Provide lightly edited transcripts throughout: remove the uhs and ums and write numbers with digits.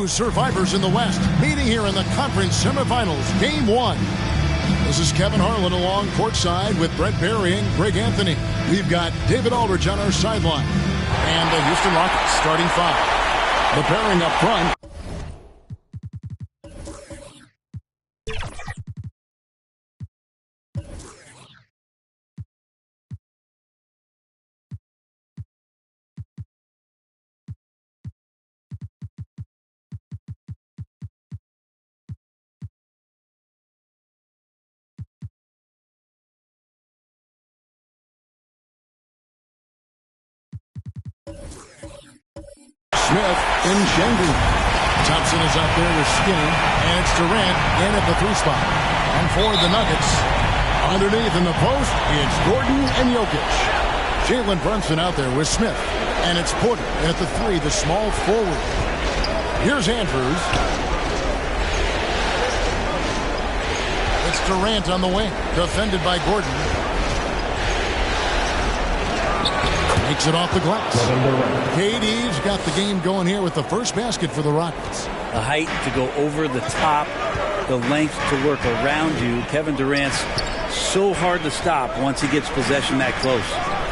two survivors in the West meeting here in the conference semifinals, Game 1. This is Kevin Harlan along courtside with Brett Barry and Greg Anthony. We've got David Aldridge on our sideline. And the Houston Rockets starting five. The pairing up front. Smith in Schengen. Thompson is out there with Skinny, and it's Durant in at the 3 spot. And for the Nuggets, underneath in the post, it's Gordon and Jokic. Jalen Brunson out there with Smith, and it's Porter at the 3, the small forward. Here's Andrews. It's Durant on the wing, defended by Gordon. Takes it off the glass. KD's got the game going here with the first basket for the Rockets. The height to go over the top, the length to work around you. Kevin Durant's so hard to stop once he gets possession that close.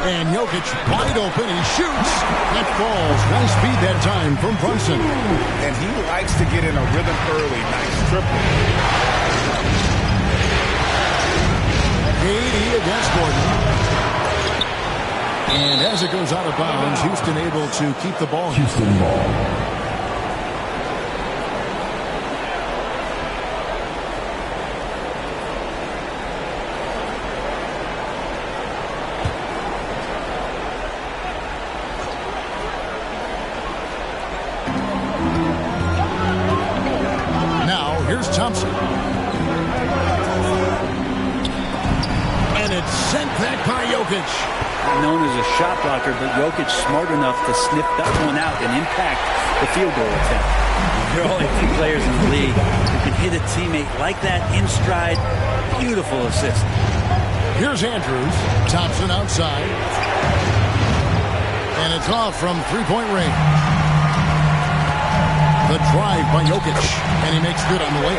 And Jokic wide open. He shoots. That falls. Nice speed that time from Brunson. And he likes to get in a rhythm early. Nice triple. KD against Gordon. And as it goes out of bounds, Houston able to keep the ball. Houston ball. Now, here's Thompson. And it's sent back by Jokic. Known as a shot blocker, but Jokic smart enough to snip that one out and impact the field goal attempt. There are only 2 players in the league who can hit a teammate like that in stride. Beautiful assist. Here's Andrews. Thompson outside. And it's off from 3-point range. The drive by Jokic. And he makes good on the way.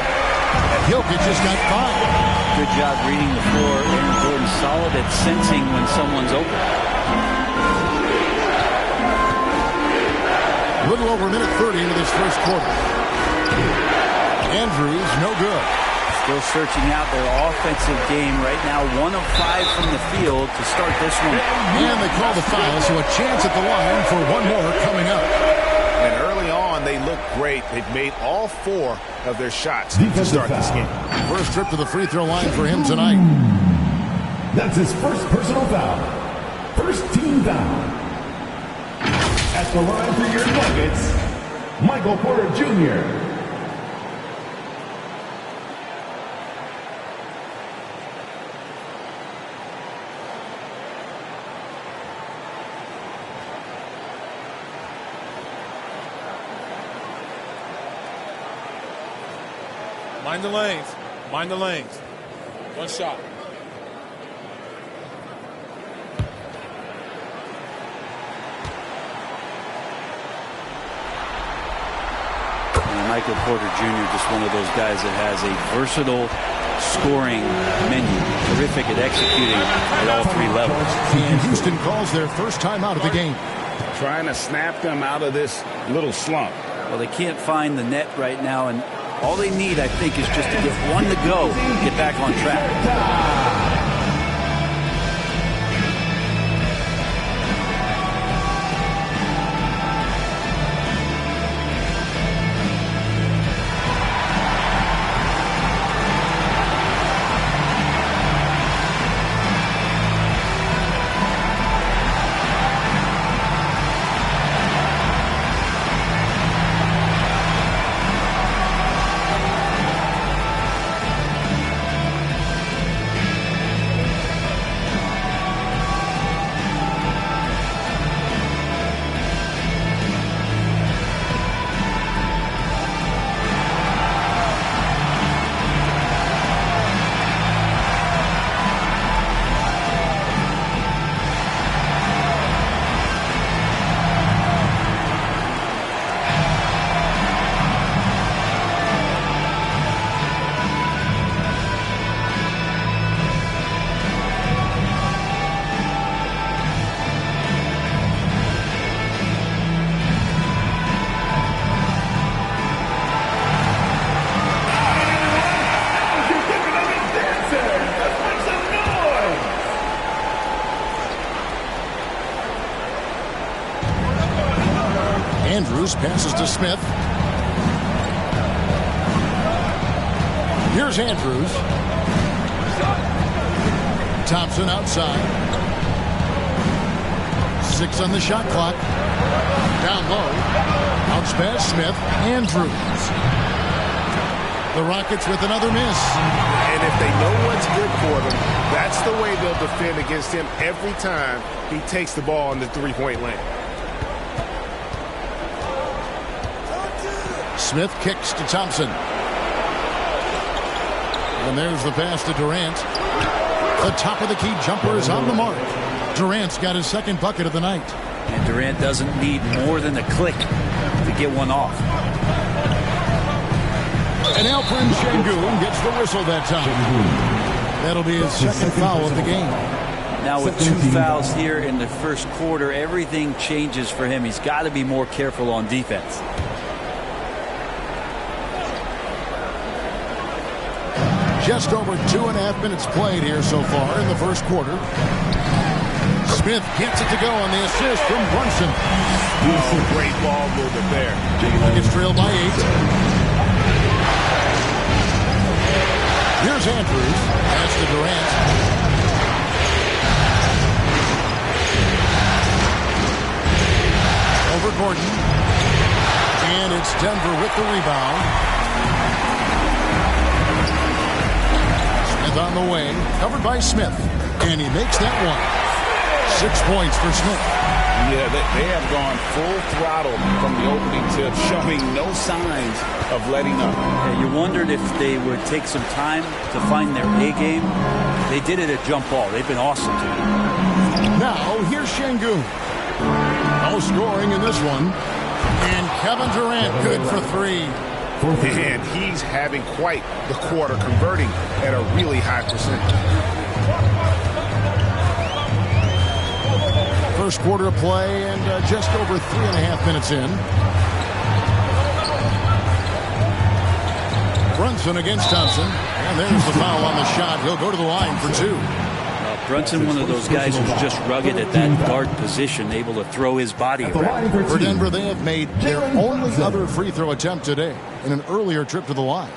Jokic just got 5. Good job reading the floor. Aaron Gordon solid at sensing when someone's open. A little over a minute 30 into this first quarter. Andrews, no good. Still searching out their offensive game right now. 1 of 5 from the field to start this one. And they call the foul, so a chance at the line for one more coming up. And early on, they look great. They've made all 4 of their shots to start this game. First trip to the free throw line for him tonight. That's his first personal foul. First team foul. At the line for your Nuggets, Michael Porter Jr. Mind the lanes. Mind the lanes. One shot. And Michael Porter Jr. just one of those guys that has a versatile scoring menu. Terrific at executing at all 3 levels. And Houston calls their first time out of the game. Trying to snap them out of this little slump. Well, they can't find the net right now, and all they need, I think, is just to get one to go, get back on track. Passes to Smith. Here's Andrews. Thompson outside. 6 on the shot clock. Down low. Bounce pass, Smith. Andrews. The Rockets with another miss. And if they know what's good for them, that's the way they'll defend against him every time he takes the ball in the three-point lane. Smith kicks to Thompson. And there's the pass to Durant. The top of the key jumper is on the mark. Durant's got his second bucket of the night. And Durant doesn't need more than a click to get one off. And Alfred Şengün gets the whistle that time. That'll be his second foul of the game. Now with 2 fouls here in the first quarter, everything changes for him. He's got to be more careful on defense. Just over 2.5 minutes played here so far in the first quarter. Smith gets it to go on the assist from Brunson. Oh, great ball movement there. Nuggets trailed by 8. Here's Andrews. Pass to Durant. Over Gordon. And it's Denver with the rebound. Smith on the way. Covered by Smith. And he makes that one. 6 points for Smith. Yeah, they have gone full throttle from the opening tip, showing no signs of letting up. Yeah, you wondered if they would take some time to find their A game. They did it at jump ball. They've been awesome tonight. Now, here's Şengün. No scoring in this one. And Kevin Durant good for 3. And he's having quite the quarter, converting at a really high percentage. First quarter of play and just over 3.5 minutes in. Brunson against Thompson. And there's the foul on the shot. He'll go to the line for 2. Brunson, one of those guys who's just rugged at that guard position, able to throw his body around. For Denver, they have made their only other free throw attempt today in an earlier trip to the line.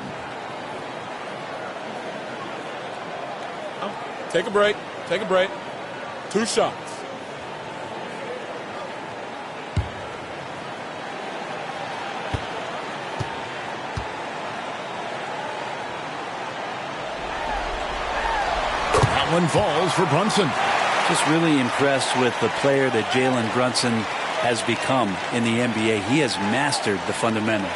Take a break. Take a break. 2 shots. One falls for Brunson. Just really impressed with the player that Jalen Brunson has become in the NBA. He has mastered the fundamentals.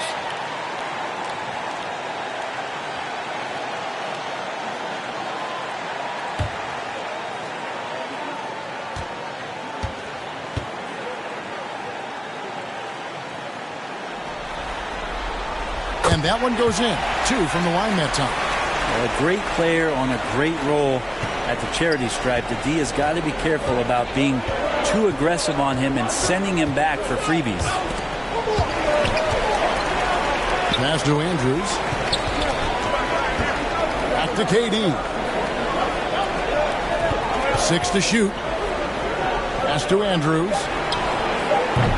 And that one goes in. 2 from the line that time. A great player on a great role at the charity stripe. The D has got to be careful about being too aggressive on him and sending him back for freebies. Pass to Andrews. Back to KD. 6 to shoot. Pass to Andrews.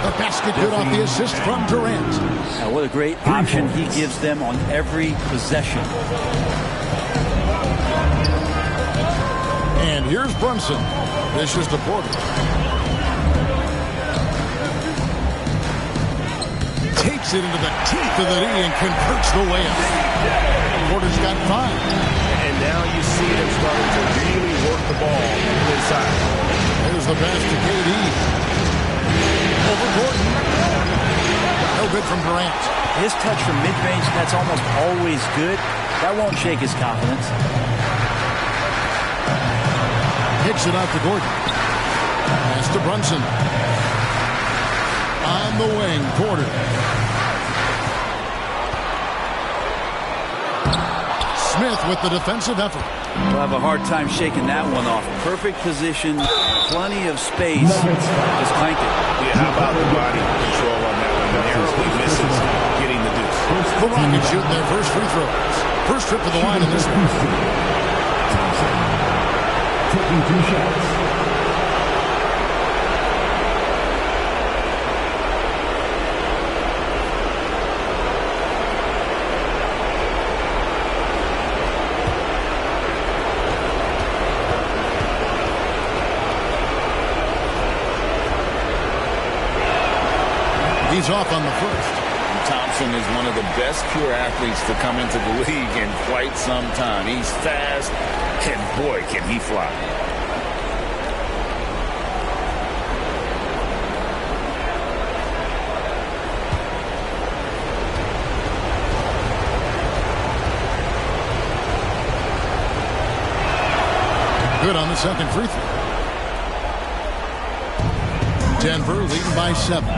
The basket good off the assist from Durant. Now what a great option he gives them on every possession. And here's Brunson. Dishes to Porter. Takes it into the teeth of the knee and converts the layup. Porter's got 5. And now you see him starting to really work the ball inside. There's the pass to KD. Over Gordon. No good from Durant. His touch from mid-range, that's almost always good. That won't shake his confidence. Kicks it out to Gordon. Pass to Brunson. On the wing, Porter. Smith with the defensive effort. We'll have a hard time shaking that one off. Perfect position, plenty of space. Just clank it. Yeah, how about the body control on that one? Narrowly misses getting the deuce. The Rockets shooting their first free throws. First trip to the line in this one. Taking 2 shots. He's off on the first. Thompson is one of the best pure athletes to come into the league in quite some time. He's fast, and boy, can he fly. Good on the second free throw. Denver leading by 7.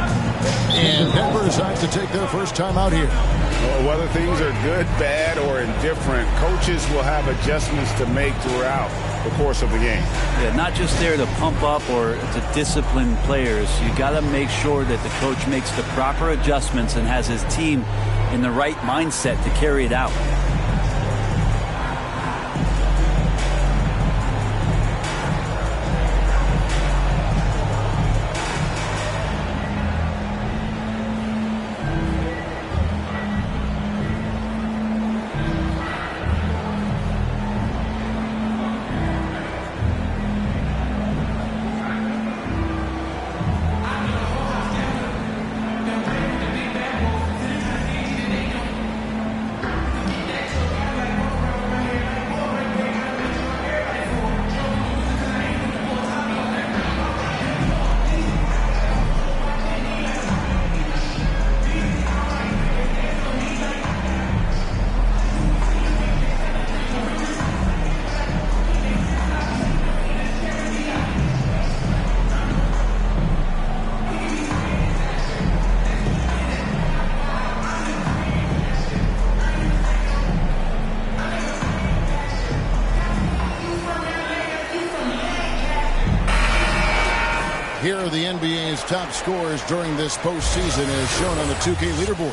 And Denver decides to take their first time out here. Well, whether things are good, bad, or indifferent, coaches will have adjustments to make throughout the course of the game. Yeah, not just there to pump up or to discipline players. You got to make sure that the coach makes the proper adjustments and has his team in the right mindset to carry it out. Here are the NBA's top scorers during this postseason as shown on the 2K leaderboard.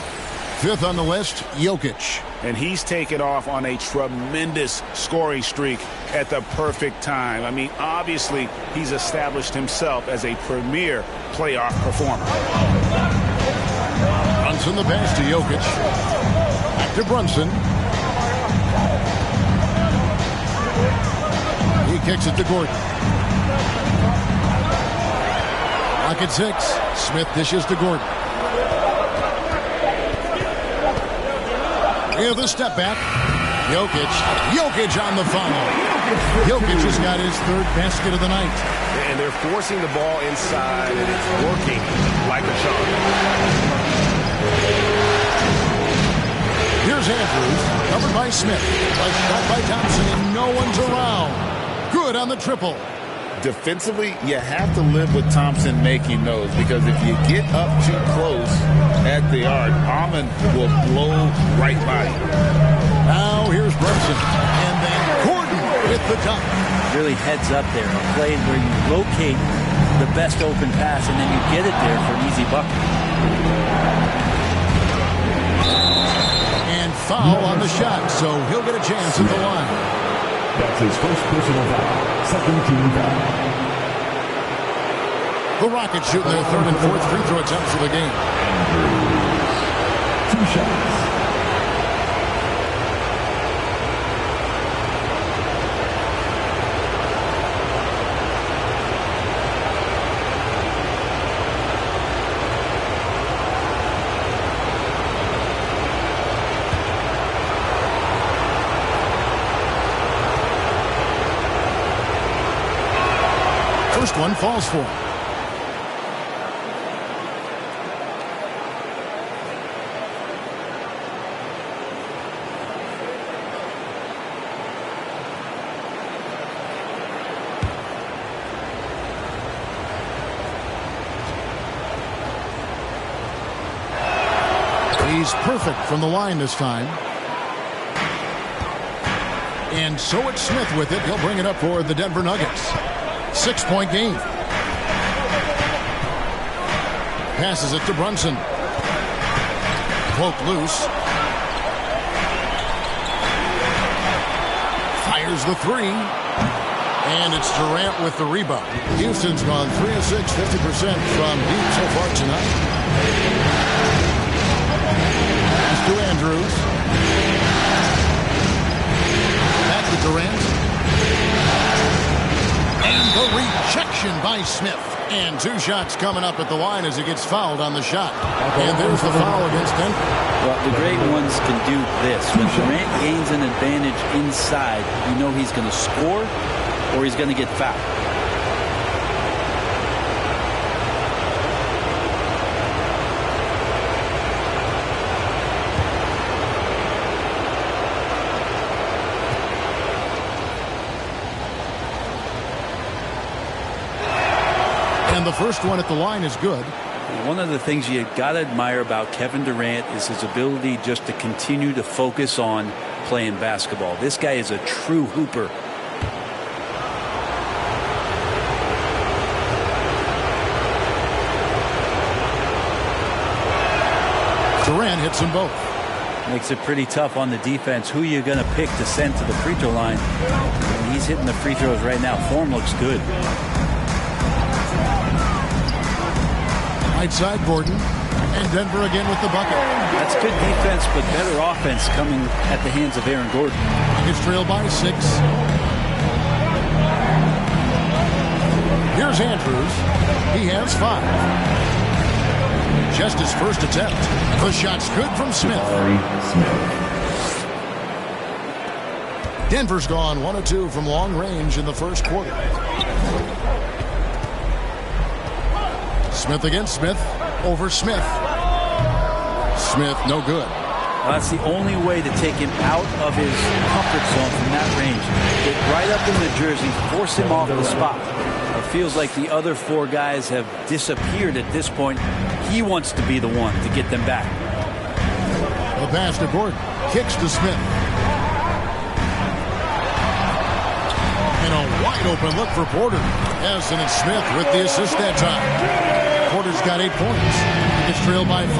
5th on the list, Jokic. And he's taken off on a tremendous scoring streak at the perfect time. I mean, obviously, he's established himself as a premier playoff performer. Brunson the pass to Jokic. Back to Brunson. He kicks it to Gordon. Rocket 6. Smith dishes to Gordon. With a step back. Jokic on the foul. Jokic has got his 3rd basket of the night. And they're forcing the ball inside, and it's working like a charm. Here's Andrews, covered by Smith. A shot by Thompson, and no one's around. Good on the triple. Defensively, you have to live with Thompson making those, because if you get up too close at the arc, Almond will blow right by you. Now here's Brunson, and then Gordon with the dunk. Really heads up there, a play where you locate the best open pass and then you get it there for an easy bucket. And foul on the shot, so he'll get a chance at the line. That's his first personal foul. Second team foul. The Rockets shooting their 3rd and 4th free throw attempts of the game. 2 shots. First one falls for him. He's perfect from the line this time. And so it's Smith with it. He'll bring it up for the Denver Nuggets. 6-point game. Passes it to Brunson. Poked loose. Fires the 3. And it's Durant with the rebound. Houston's gone 3 of 6, 50% from deep so far tonight. Pass to Andrews. Back to Durant. And the rejection by Smith. And 2 shots coming up at the line as he gets fouled on the shot. And there's the foul against Denver. Well, the great ones can do this. When Durant gains an advantage inside, you know he's going to score or he's going to get fouled. And the first one at the line is good. One of the things you got to admire about Kevin Durant is his ability just to continue to focus on playing basketball. This guy is a true hooper. Durant hits them both. Makes it pretty tough on the defense. Who you going to pick to send to the free throw line? And he's hitting the free throws right now. Form looks good. Right side, Gordon. And Denver again with the bucket. That's good defense, but better offense coming at the hands of Aaron Gordon. Nuggets trail by 6. Here's Andrews. He has 5. Just his first attempt. The shot's good from Smith. Denver's gone 1 of 2 from long range in the first quarter. Smith against Smith. Over Smith. Smith, no good. Well, that's the only way to take him out of his comfort zone from that range. Get right up in the jersey, force him off the spot. It feels like the other 4 guys have disappeared at this point. He wants to be the one to get them back. The pass to Gordon. Kicks to Smith. And a wide open look for Porter. Yes, and it's Smith with the assist that time. Porter's got 8 points. It's trailed by 5.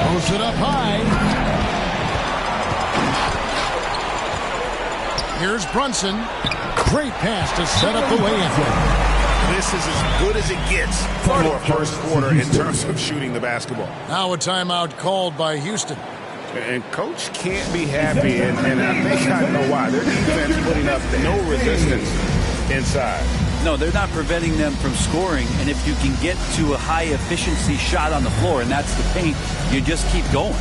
Posts it up high. Here's Brunson. Great pass to set up the way-in. This is as good as it gets for a first quarter in terms of shooting the basketball. Now a timeout called by Houston. And Coach can't be happy, and I think I know why. Their defense putting up no resistance inside. No, they're not preventing them from scoring, and if you can get to a high-efficiency shot on the floor, and that's the paint, you just keep going.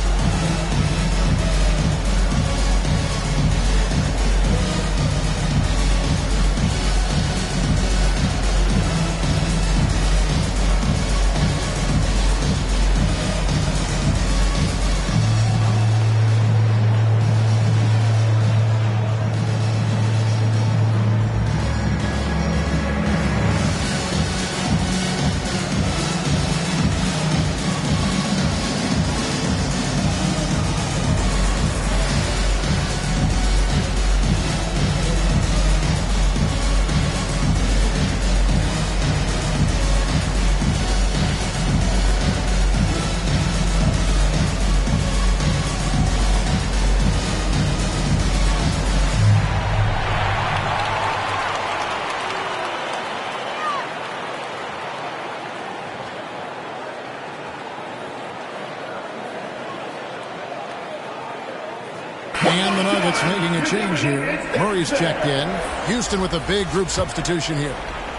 And the Nuggets making a change here. Murray's checked in. Houston with a big group substitution here.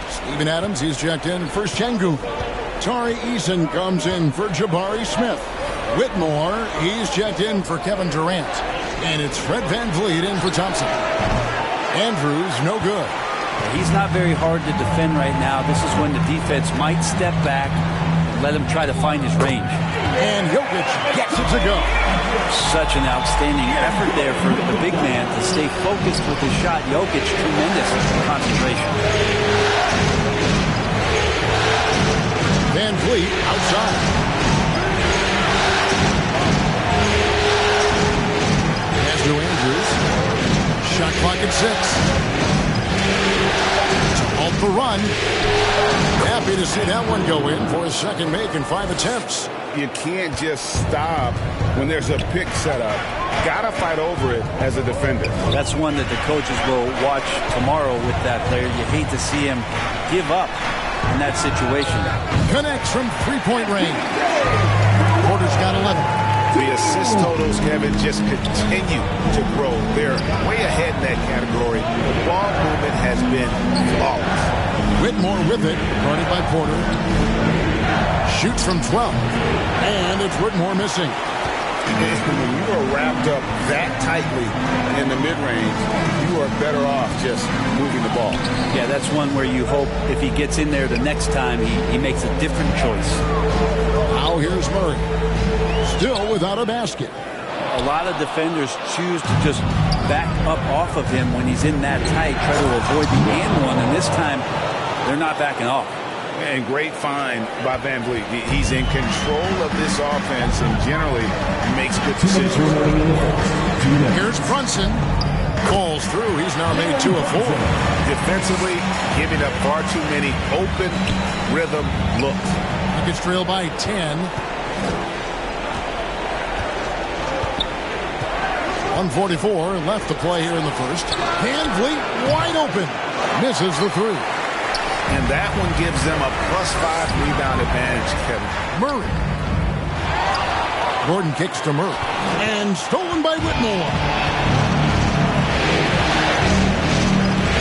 Steven Adams, he's checked in for Şengün. Tari Eason comes in for Jabari Smith. Whitmore, he's checked in for Kevin Durant. And it's Fred VanVleet in for Thompson. Andrews, no good. He's not very hard to defend right now. This is when the defense might step back and let him try to find his range. And Jokic gets it to go. Such an outstanding effort there for the big man to stay focused with his shot. Jokic, tremendous concentration. VanVleet outside. Pass to Andrews. Shot clock at 6. Off the run. Happy to see that one go in for his second make in 5 attempts. You can't just stop when there's a pick set up. Gotta fight over it as a defender. That's one that the coaches will watch tomorrow with that player. You hate to see him give up in that situation. Connects from 3-point range. Porter's got 11. The assist total Heels, Kevin, just continue to grow. They're way ahead in that category. The ball movement has been flawless. Whitmore with it, guarded by Porter. Shoots from 12. And it's Whitmore missing. When you are wrapped up that tightly in the mid-range, you are better off just moving the ball. Yeah, that's one where you hope if he gets in there the next time, he makes a different choice. Now here's Murray. Still without a basket. A lot of defenders choose to just back up off of him when he's in that tight, try to avoid the and one, and this time they're not backing off. And great find by Van Vliet. He's in control of this offense and generally makes good decisions. Here's Brunson. Falls through. He's now made 2 of 4. Defensively, giving up far too many open rhythm looks. Nuggets trail by 10. 1:44 left to play here in the first. Van Vliet wide open. Misses the 3. And that one gives them a +5 rebound advantage, Kevin. Murray. Gordon kicks to Murray. And stolen by Whitmore.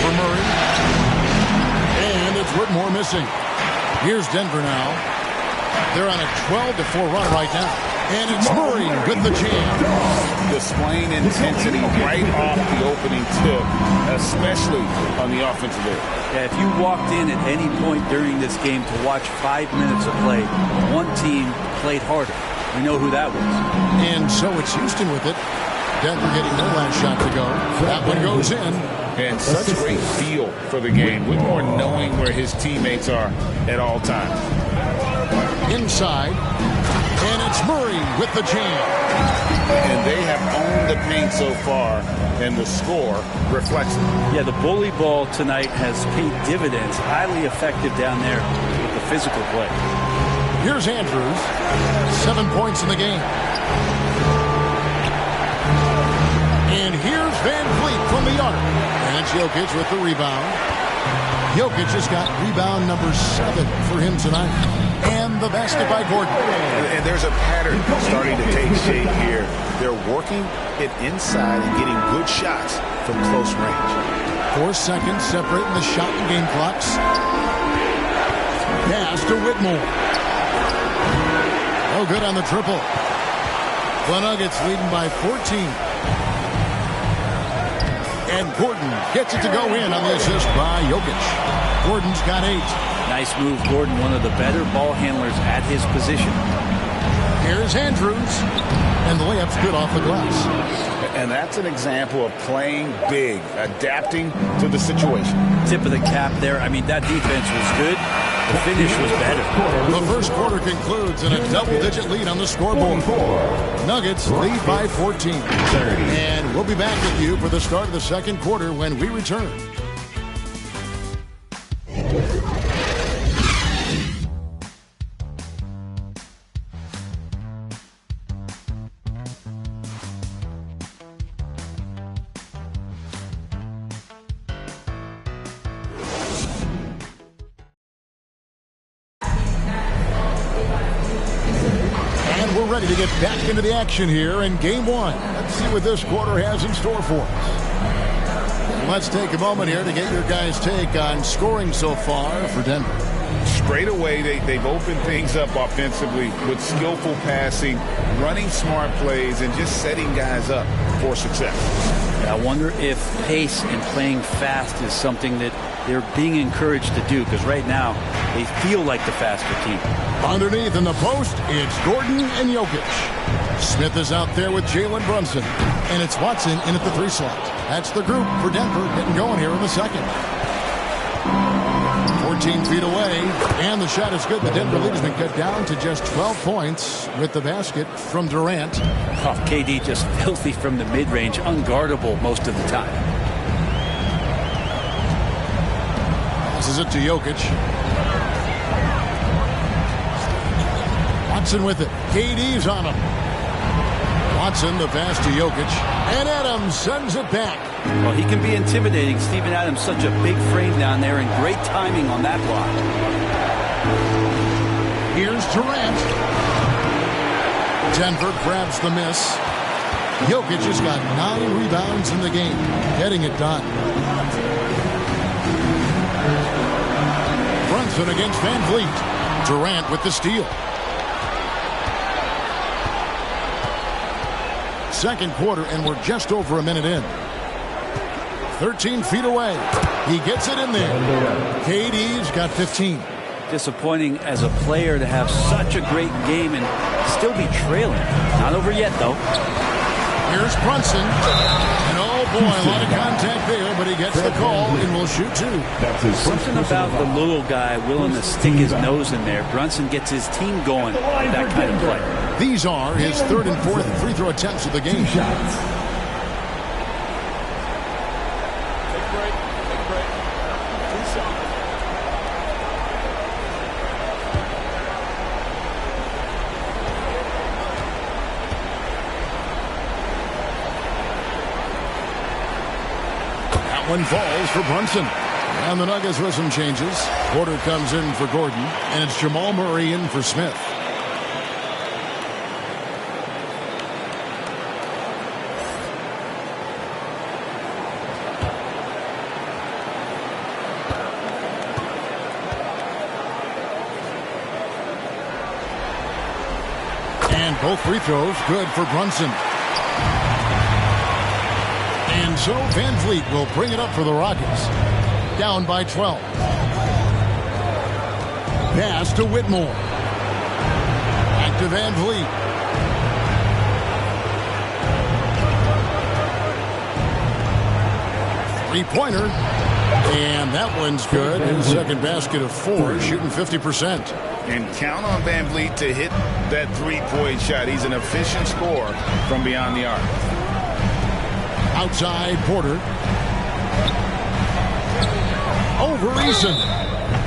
For Murray. And it's Whitmore missing. Here's Denver now. They're on a 12-4 run right now. And it's Murray with the jam. Displaying intensity right off the opening tip, especially on the offensive end. Yeah, if you walked in at any point during this game to watch 5 minutes of play, one team played harder. We know who that was. And so it's Houston with it. Denver getting their last shot to go. That one goes in. And such great feel for the game. Whitmore knowing where his teammates are at all times. Inside. And it's Murray with the jam. And they have owned the paint so far, and the score reflects it. Yeah, the bully ball tonight has paid dividends. Highly effective down there with the physical play. Here's Andrews. 7 points in the game. And here's Van Vliet from the arc. And it's Jokic with the rebound. Jokic just got rebound number 7 for him tonight. And the basket by Gordon. And there's a pattern starting to take shape here. They're working it inside and getting good shots from close range. 4 seconds separating the shot and game clocks. Pass to Whitmore. Oh, good on the triple. The Nuggets leading by 14. And Gordon gets it to go in on the assist by Jokic. Gordon's got 8. Nice move, Gordon, one of the better ball handlers at his position. Here's Andrews. And the layup's good off the glass. And that's an example of playing big, adapting to the situation. Tip of the cap there. I mean, that defense was good. The finish was better. The first quarter concludes in a double-digit lead on the scoreboard. Nuggets lead by 14. And we'll be back with you for the start of the second quarter when we return. Ready to get back into the action here in game 1. Let's see what this quarter has in store for us. Let's take a moment here to get your guys' take on scoring so far for Denver. Straight away, they've opened things up offensively with skillful passing, running smart plays, and just setting guys up for success. I wonder if pace and playing fast is something that they're being encouraged to do, because right now they feel like the faster team. Underneath in the post, it's Gordon and Jokic. Smith is out there with Jalen Brunson. And it's Watson in at the 3 slot. That's the group for Denver getting going here in the second. 14 feet away, and the shot is good. The Denver lead has been cut down to just 12 points with the basket from Durant. Oh, KD just filthy from the mid-range, unguardable most of the time. Passes it to Jokic. Watson with it. KD's on him. Watson, the pass to Jokic. And Adams sends it back. Well, he can be intimidating. Steven Adams, such a big frame down there, and great timing on that block. Here's Durant. Denver grabs the miss. Jokic has got 9 rebounds in the game, getting it done. Brunson against Van Vliet. Durant with the steal. Second quarter, and we're just over a minute in. 13 feet away. He gets it in there. KD's got 15. Disappointing as a player to have such a great game and still be trailing. Not over yet, though. Here's Brunson. And oh boy, a lot of contact there, but he gets the call and will shoot 2. Something about the little guy willing to stick his nose in there. Brunson gets his team going with that kind of play. These are his 3rd and 4th free throw attempts of the game. One falls for Brunson. And the Nuggets with some changes. Porter comes in for Gordon, and it's Jamal Murray in for Smith. And both free throws good for Brunson. And so Van Vliet will bring it up for the Rockets. Down by 12. Pass to Whitmore. Back to Van Vliet. Three-pointer. And that one's good. His second basket of 4, shooting 50%. And count on Van Vliet to hit that three-point shot. He's an efficient scorer from beyond the arc. Outside Porter. Over Eason.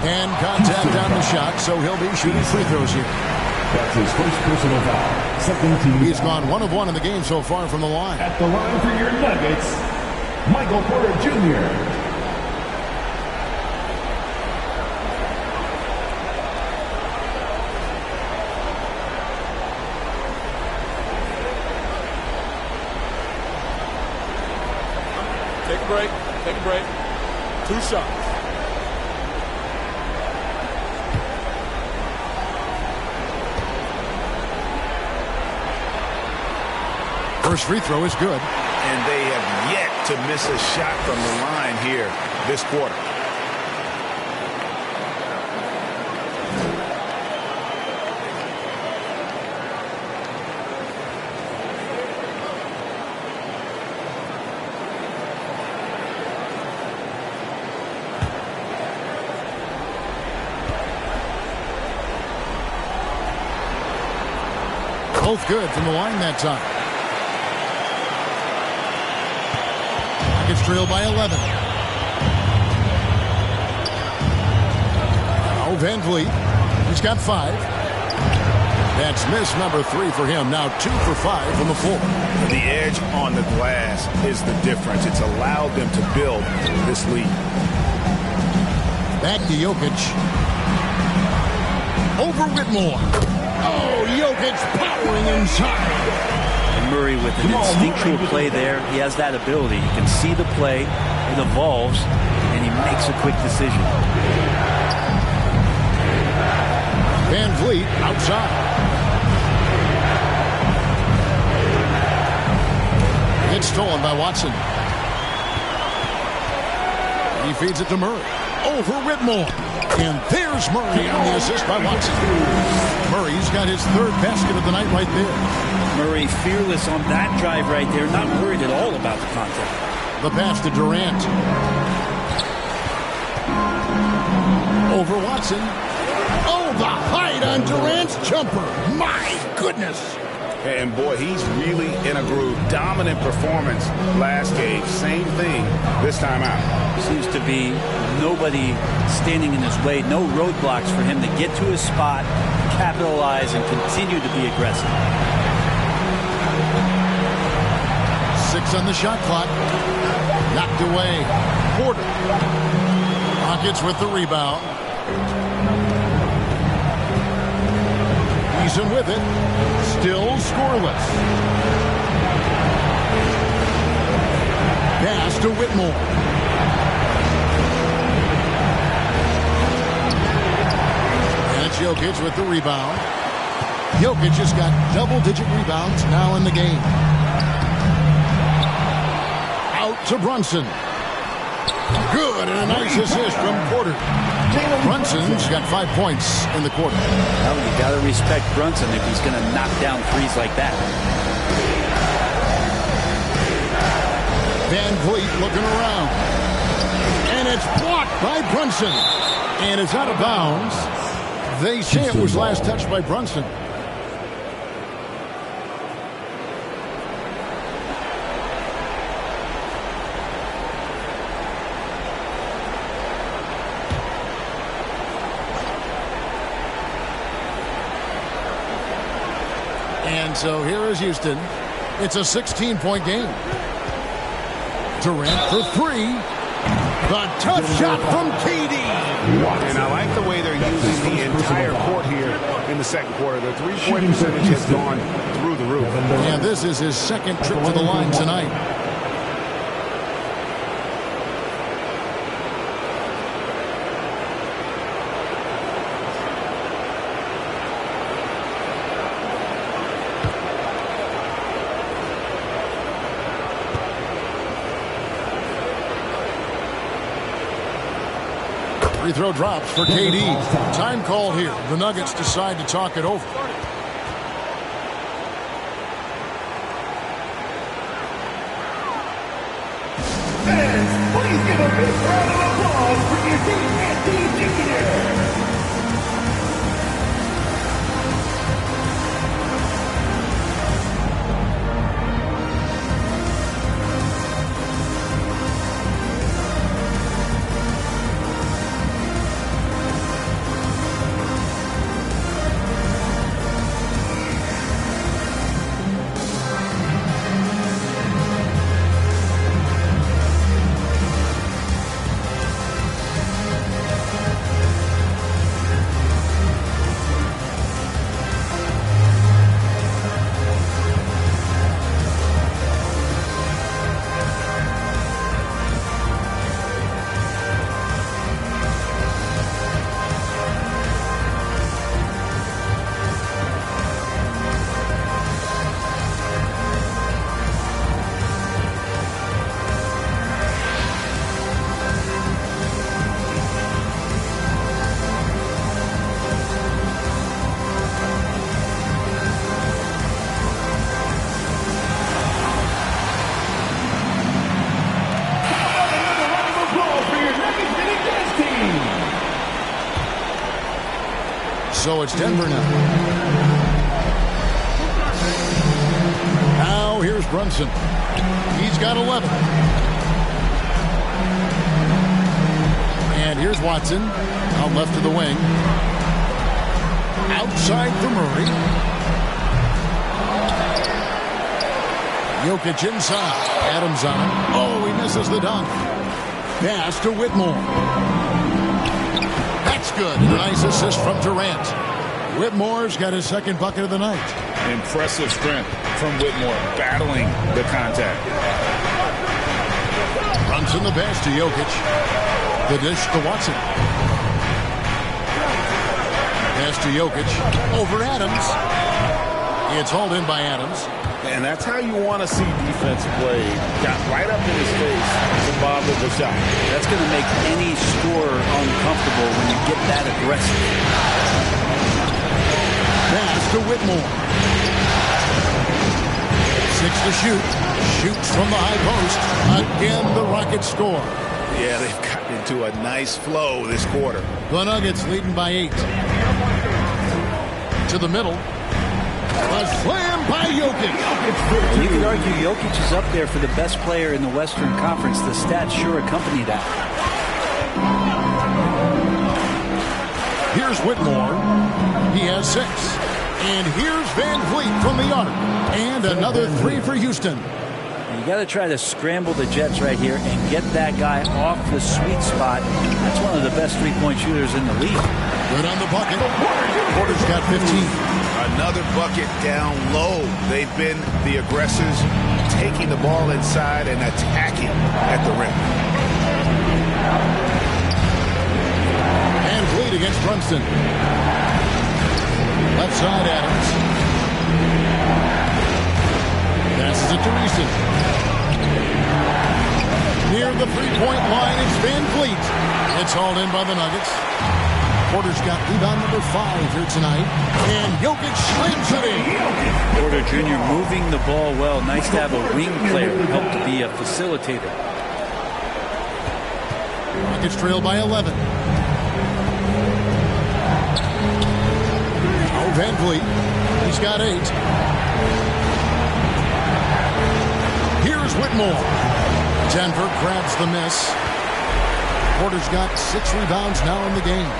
And contact on the shot, so he'll be shooting free throws here. That's his first personal foul. Second team. He's gone 1 of 1 in the game so far from the line. At the line for your Nuggets, Michael Porter Jr. Take a break. 2 shots. First free throw is good. And they have yet to miss a shot from the line here this quarter. Both good from the line that time. Nuggets trail by 11. Now Van Vliet. He's got 5. That's miss number 3 for him. Now 2 for 5 from the floor. The edge on the glass is the difference. It's allowed them to build this lead. Back to Jokic. Over Whitmore. Oh, Jokic powering inside. And Murray with an instinctual play there. He has that ability. You can see the play. It evolves, and he makes a quick decision. Van Vliet outside. It's stolen by Watson. He feeds it to Murray. Over Whitmore. And there's Murray on the assist by Watson. Murray's got his 3rd basket of the night right there. Murray fearless on that drive right there. Not worried at all about the contact. The pass to Durant. Over Watson. Oh, the height on Durant's jumper. My goodness. And boy, he's really in a groove. Dominant performance last game. Same thing this time out. Seems to be nobody standing in his way. No roadblocks for him to get to his spot, capitalize, and continue to be aggressive. 6 on the shot clock. Knocked away. Porter. Rockets with the rebound. Eason with it. Still scoreless. Pass to Whitmore. And it's Jokic with the rebound. Jokic has got double-digit rebounds now in the game. Out to Brunson. Good, and a nice assist from Porter. Brunson's got 5 points in the quarter. Well, you got to respect Brunson if he's going to knock down threes like that. Van Vliet looking around. And it's blocked by Brunson. And it's out of bounds. They say it was last touched by Brunson. And so here is Houston. It's a 16-point game. Durant for three. The tough shot from KD. And I like the way they're using the entire court here in the second quarter. The three-point percentage has gone through the roof. And this is his second trip to the line tonight. Free throw drops for KD. Time called here. The Nuggets decide to talk it over. Fans, please give a big round of applause for your team Jr. So it's Denver now. Now here's Brunson. He's got 11. And here's Watson. Out left to the wing. Outside for Murray. Jokic inside. Adams on him. Oh, he misses the dunk. Pass to Whitmore. That's good. A nice assist from Durant. Whitmore's got his second bucket of the night. Impressive strength from Whitmore, battling the contact. Brunson the pass to Jokic. The dish to Watson. Pass to Jokic. Over Adams. It's hauled in by Adams. And that's how you want to see defense play. Got right up in his face to bother the shot. That's going to make any scorer uncomfortable when you get that aggressive. Pass to Whitmore. 6 to shoot. Shoots from the high post. Again, the Rockets score. Yeah, they've gotten into a nice flow this quarter. The Nuggets leading by 8. To the middle. A slam by Jokic. You could argue Jokic is up there for the best player in the Western Conference. The stats sure accompany that. Here's Whitmore. He has 6. And here's Van Vliet from the arc. And another 3 for Houston. You got to try to scramble the Jets right here and get that guy off the sweet spot. That's one of the best three-point shooters in the league. Good on the bucket. Porter's got 15. Another bucket down low. They've been the aggressors, taking the ball inside and attacking at the rim. And lead against Brunson. Left side, Adams. Passes it to Eason. Near the three-point line, it's Van Vliet. It's hauled in by the Nuggets. Porter's got rebound number 5 here tonight. And Jokic slams it in. Porter Jr. moving the ball well. Nice to have a wing player help to be a facilitator. Nuggets trail by 11. Oh, Van Vliet. He's got 8. Here's Whitmore. Denver grabs the miss. Porter's got 6 rebounds now in the game.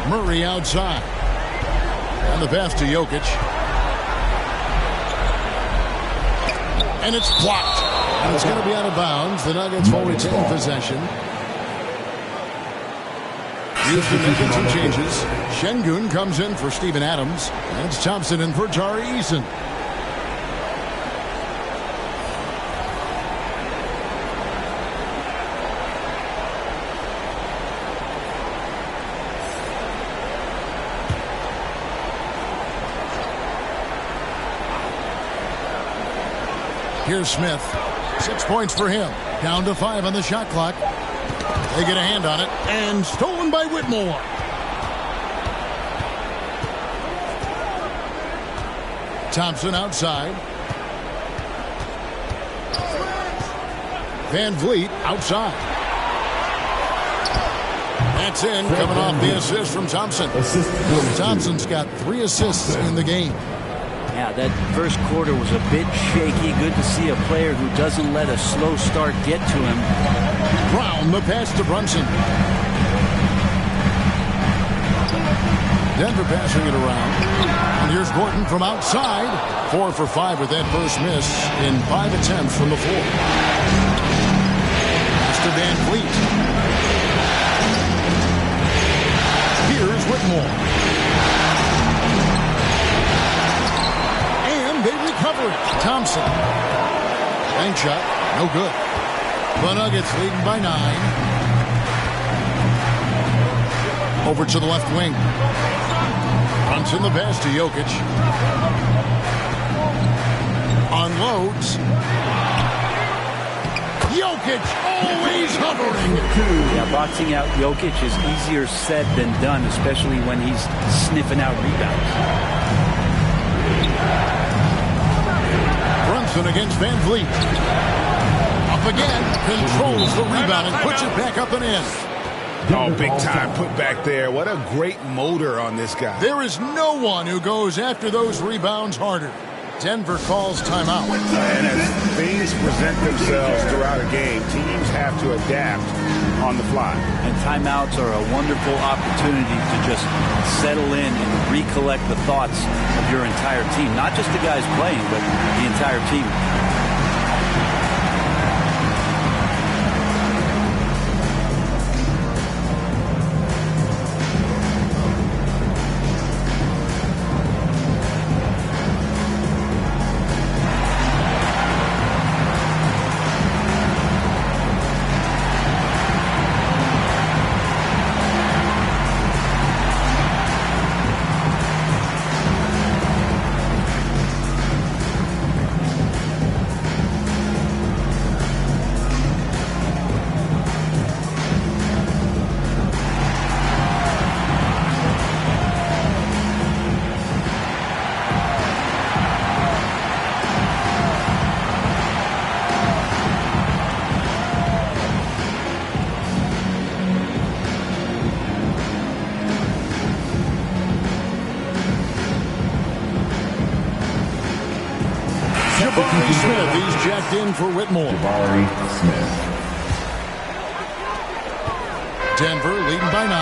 Murray outside. And the pass to Jokic. And it's blocked. And it's going to be out of bounds. The Nuggets will retain possession. Houston making some changes. Şengün comes in for Steven Adams. And it's Thompson in for Tari Eason. Here's Smith. 6 points for him. Down to 5 on the shot clock. They get a hand on it. And stolen by Whitmore. Thompson outside. Van Vliet outside. That's in. Coming off the assist from Thompson. Thompson's got 3 assists in the game. Yeah, that first quarter was a bit shaky. Good to see a player who doesn't let a slow start get to him. Brown, the pass to Brunson. Denver passing it around. And here's Gordon from outside. 4 for 5 with that first miss in 5 attempts from the floor. Pass to Van Vliet. Here's Whitmore. They recover it. Thompson. Bank shot. No good. The Nuggets leading by 9. Over to the left wing. Brunson the pass to Jokic. Unloads. Jokic always hovering. Yeah, boxing out Jokic is easier said than done, especially when he's sniffing out rebounds. Brunson against Van Vliet. Up again. Controls the rebound and puts it back up and in. Oh, big time put back there. What a great motor on this guy. There is no one who goes after those rebounds harder. Denver calls timeout. And as things present themselves throughout a game, teams have to adapt on the fly. And timeouts are a wonderful opportunity to just settle in and recollect the thoughts of your entire team. Not just the guys playing, but the entire team. Jabari Smith, he's jacked in for Whitmore. Jabari Smith. Denver leading by 9.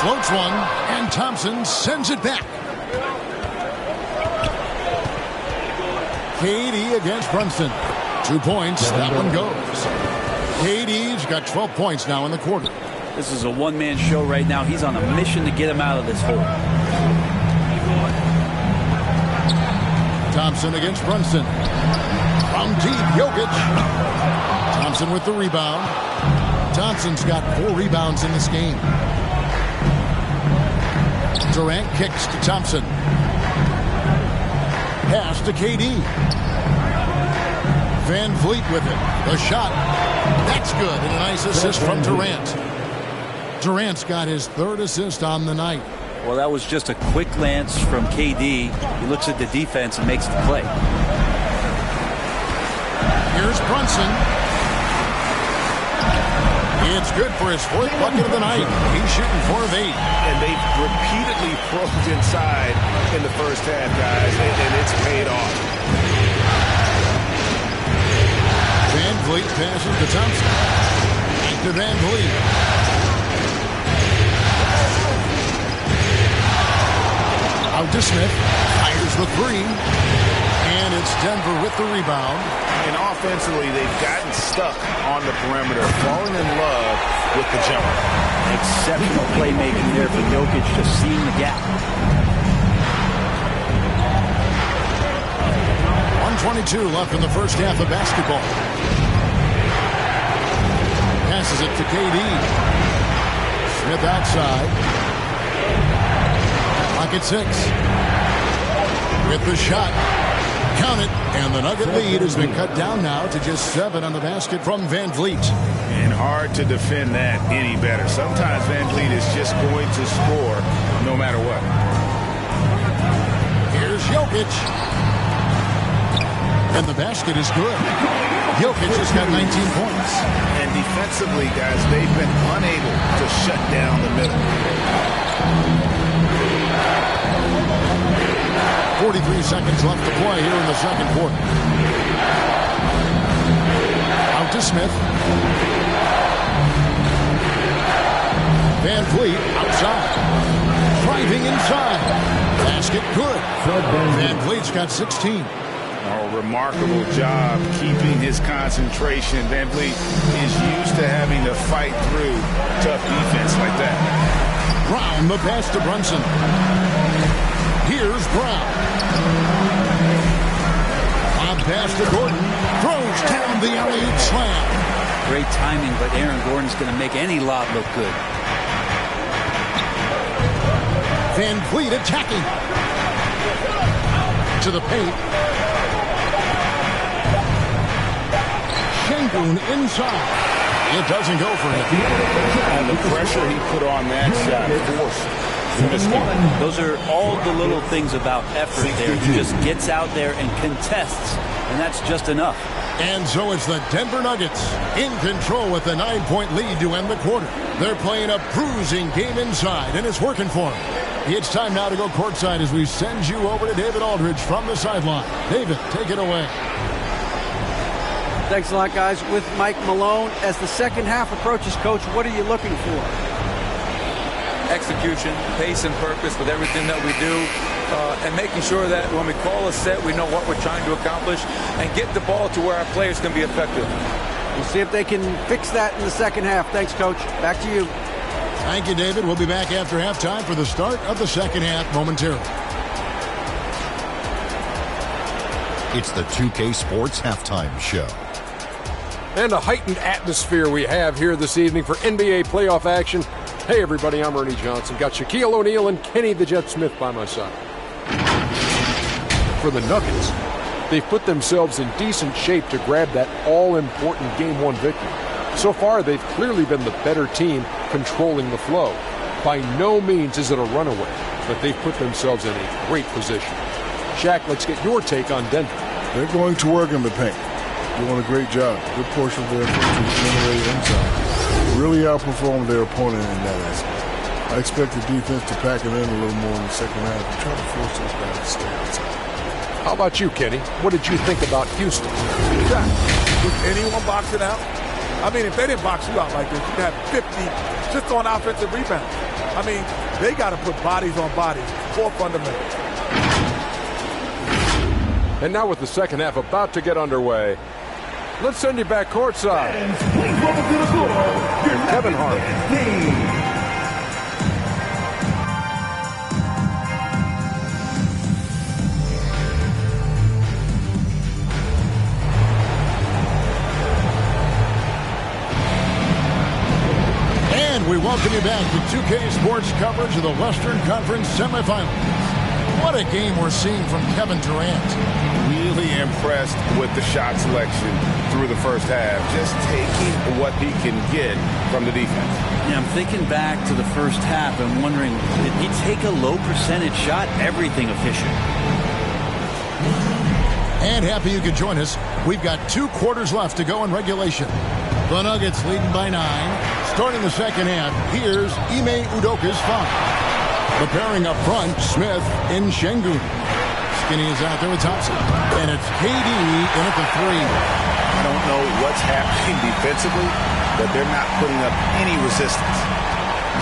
Floats one, and Thompson sends it back. KD against Brunson. 2 points, that one goes. KD's got 12 points now in the quarter. This is a one-man show right now. He's on a mission to get him out of this hole. Thompson against Brunson. From deep, Jokic. Thompson with the rebound. Thompson's got 4 rebounds in this game. Durant kicks to Thompson. Pass to KD. Van Vliet with it. The shot. That's good. And a nice assist from Durant. Durant's got his 3rd assist on the night. Well, that was just a quick glance from KD. He looks at the defense and makes the play. Here's Brunson. It's good for his 4th bucket of the night. He's shooting 4 of 8. And they've repeatedly probed inside in the first half, guys, and it's paid off. Van Vliet passes to Thompson. To Van Vliet. Out to Smith. Fires the 3. And it's Denver with the rebound. And offensively, they've gotten stuck on the perimeter, falling in love with the jumper. Exceptional playmaking there for Jokic, just seeing the gap. 1:22 left in the first half of basketball. Passes it to KD. Smith outside. Pocket 6. With the shot. Count it. And the Nugget lead has been cut down now to just 7 on the basket from Van Vliet. And hard to defend that any better. Sometimes Van Vliet is just going to score no matter what. Here's Jokic. And the basket is good. Jokic has got 19 points. And defensively, guys, they've been unable to shut down the middle. 43 seconds left to play here in the second quarter. Out to Smith. Van Vliet outside. Driving inside. Basket good. Van Vliet's got 16. Oh, remarkable job keeping his concentration. Van Vliet is used to having to fight through tough defense like that. Brown, the pass to Brunson. Here's Brown. On pass to Gordon. Throws down the alley-oop slam. Great timing, but Aaron Gordon's going to make any lob look good. Van Vliet attacking. To the paint. Şengün inside. It doesn't go for him. And the pressure he put on that shot forced. Those are all the little things about effort there. He just gets out there and contests, and that's just enough. And so it's the Denver Nuggets in control with a 9-point lead to end the quarter. They're playing a bruising game inside, and it's working for them. It's time now to go courtside as we send you over to David Aldridge from the sideline. David, take it away. Thanks a lot, guys. With Mike Malone, as the second half approaches, Coach, what are you looking for? Execution, pace, and purpose with everything that we do, and making sure that when we call a set, we know what we're trying to accomplish and get the ball to where our players can be effective. We'll see if they can fix that in the second half. Thanks, Coach. Back to you. Thank you, David. We'll be back after halftime for the start of the second half momentarily. It's the 2K Sports Halftime Show. And a heightened atmosphere we have here this evening for NBA playoff action. Hey, everybody, I'm Ernie Johnson. Got Shaquille O'Neal and Kenny the Jet Smith by my side. For the Nuggets, they've put themselves in decent shape to grab that all-important Game 1 victory. So far, they've clearly been the better team controlling the flow. By no means is it a runaway, but they've put themselves in a great position. Shaq, let's get your take on Denver. They're going to work in the paint. Doing a great job. Good portion of their offense generated inside. Really outperformed their opponent in that aspect. I expect the defense to pack it in a little more in the second half and try to force those guys to stay outside. How about you, Kenny? What did you think about Houston? Yeah. Does anyone box it out? I mean, if they didn't box you out like this, you'd have 50 just on offensive rebounds. I mean, they got to put bodies on bodies. Core fundamentals. And now with the second half about to get underway, Let's send you back courtside. And please welcome to the floor, your Kevin Hart. team. We welcome you back to 2K Sports coverage of the Western Conference semifinals. What a game we're seeing from Kevin Durant. Really impressed with the shot selection through the first half. Just taking what he can get from the defense. Yeah, I'm thinking back to the first half and wondering, did he take a low percentage shot? Everything efficient. And happy you could join us. We've got 2 quarters left to go in regulation. The Nuggets leading by 9. Starting the second half, here's Ime Udoka's foul. The pairing up front, Smith and Şengün. Skinny is out there with Thompson. And it's KD in at the 3. I don't know what's happening defensively, but they're not putting up any resistance.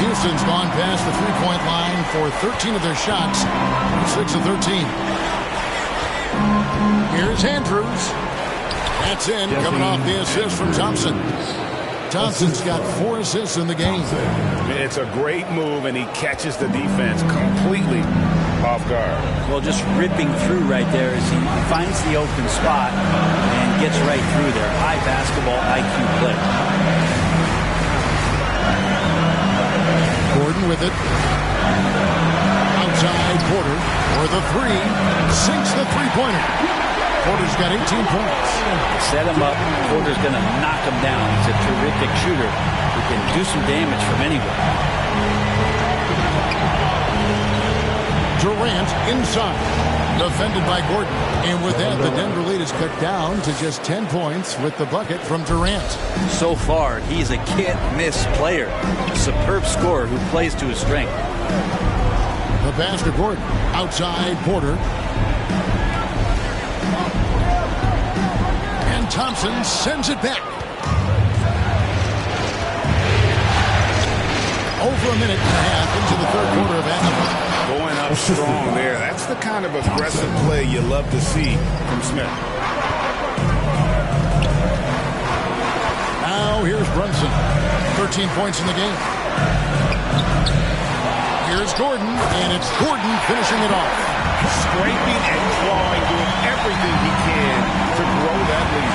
Houston's gone past the three-point line for 13 of their shots, 6 of 13. Here's Andrews. That's in, coming off the assist from Thompson. Thompson's got 4 assists in the game. It's a great move, and he catches the defense completely off guard. Well, just ripping through right there as he finds the open spot and gets right through there. High basketball IQ play. Gordon with it. Outside Porter for the 3. Sinks the three-pointer. Porter's got 18 points. Set him up. Porter's going to knock him down. He's a terrific shooter who can do some damage from anywhere. Durant inside. Defended by Gordon. And with that, the Denver lead is cut down to just 10 points with the bucket from Durant. So far, he's a can't-miss player. Superb scorer who plays to his strength. The pass to Gordon. Outside Porter. Thompson sends it back. Over a minute and a half into the third quarter of action. Going up strong there. That's the kind of aggressive play you love to see from Smith. Now here's Brunson. 13 points in the game. Here's Gordon, and it's Gordon finishing it off. Scraping and clawing, doing everything he can to grow that lead.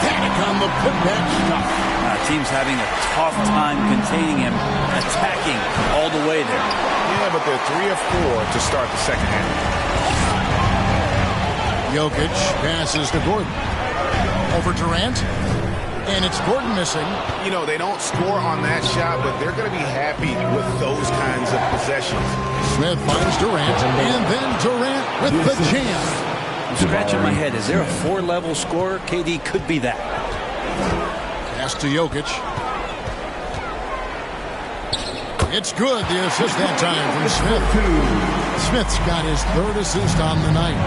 Panic on the putback stuff. Team's having a tough time containing him, attacking all the way there. Yeah, but they're 3 of 4 to start the second half. Jokic passes to Gordon. Over Durant. And it's Gordon missing. You know, they don't score on that shot, but they're going to be happy with those kinds of possessions. Smith finds Durant, and then Durant with the jam. I'm scratching my head. Is there a 4-level scorer? KD could be that. Pass to Jokic. It's good. The assist that time from Smith. Smith's got his 3rd assist on the night.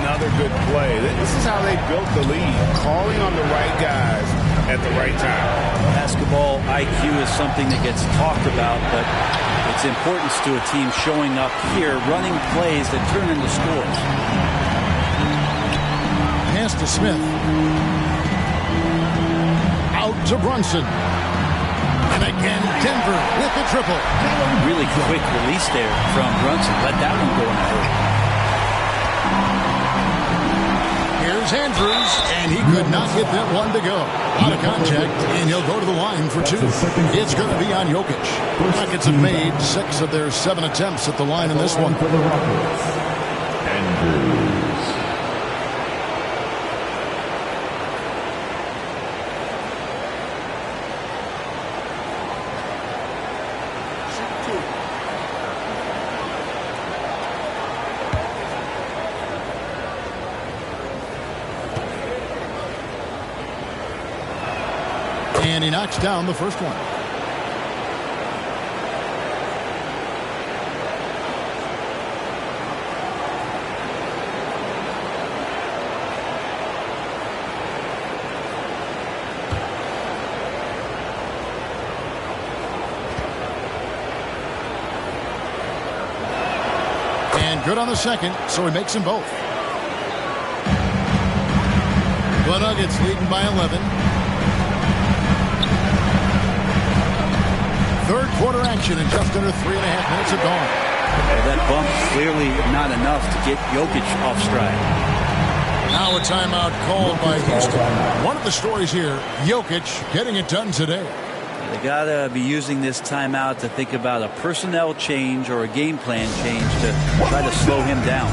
Another good play. This is how they built the lead. Calling on the right guys at the right time. Basketball IQ is something that gets talked about, but its importance to a team showing up here, running plays that turn into scores. Pass to Smith. Out to Brunson. And again, Denver with the triple. Really quick release there from Brunson. Let that one go in a hurry. Here's Andrews, and he could not get that one to go. Out of contact, and he'll go to the line for 2. It's going to be on Jokic. Rockets have made 6 of their 7 attempts at the line in this one. Andrews. And he knocks down the first one. And good on the second, so he makes them both. The The Nuggets leading by 11. Third quarter action in just under 3.5 minutes of gone. Well, that bump clearly not enough to get Jokic off stride. Now a timeout called by Houston. One of the stories here, Jokic getting it done today. They got to be using this timeout to think about a personnel change or a game plan change to try to slow him down.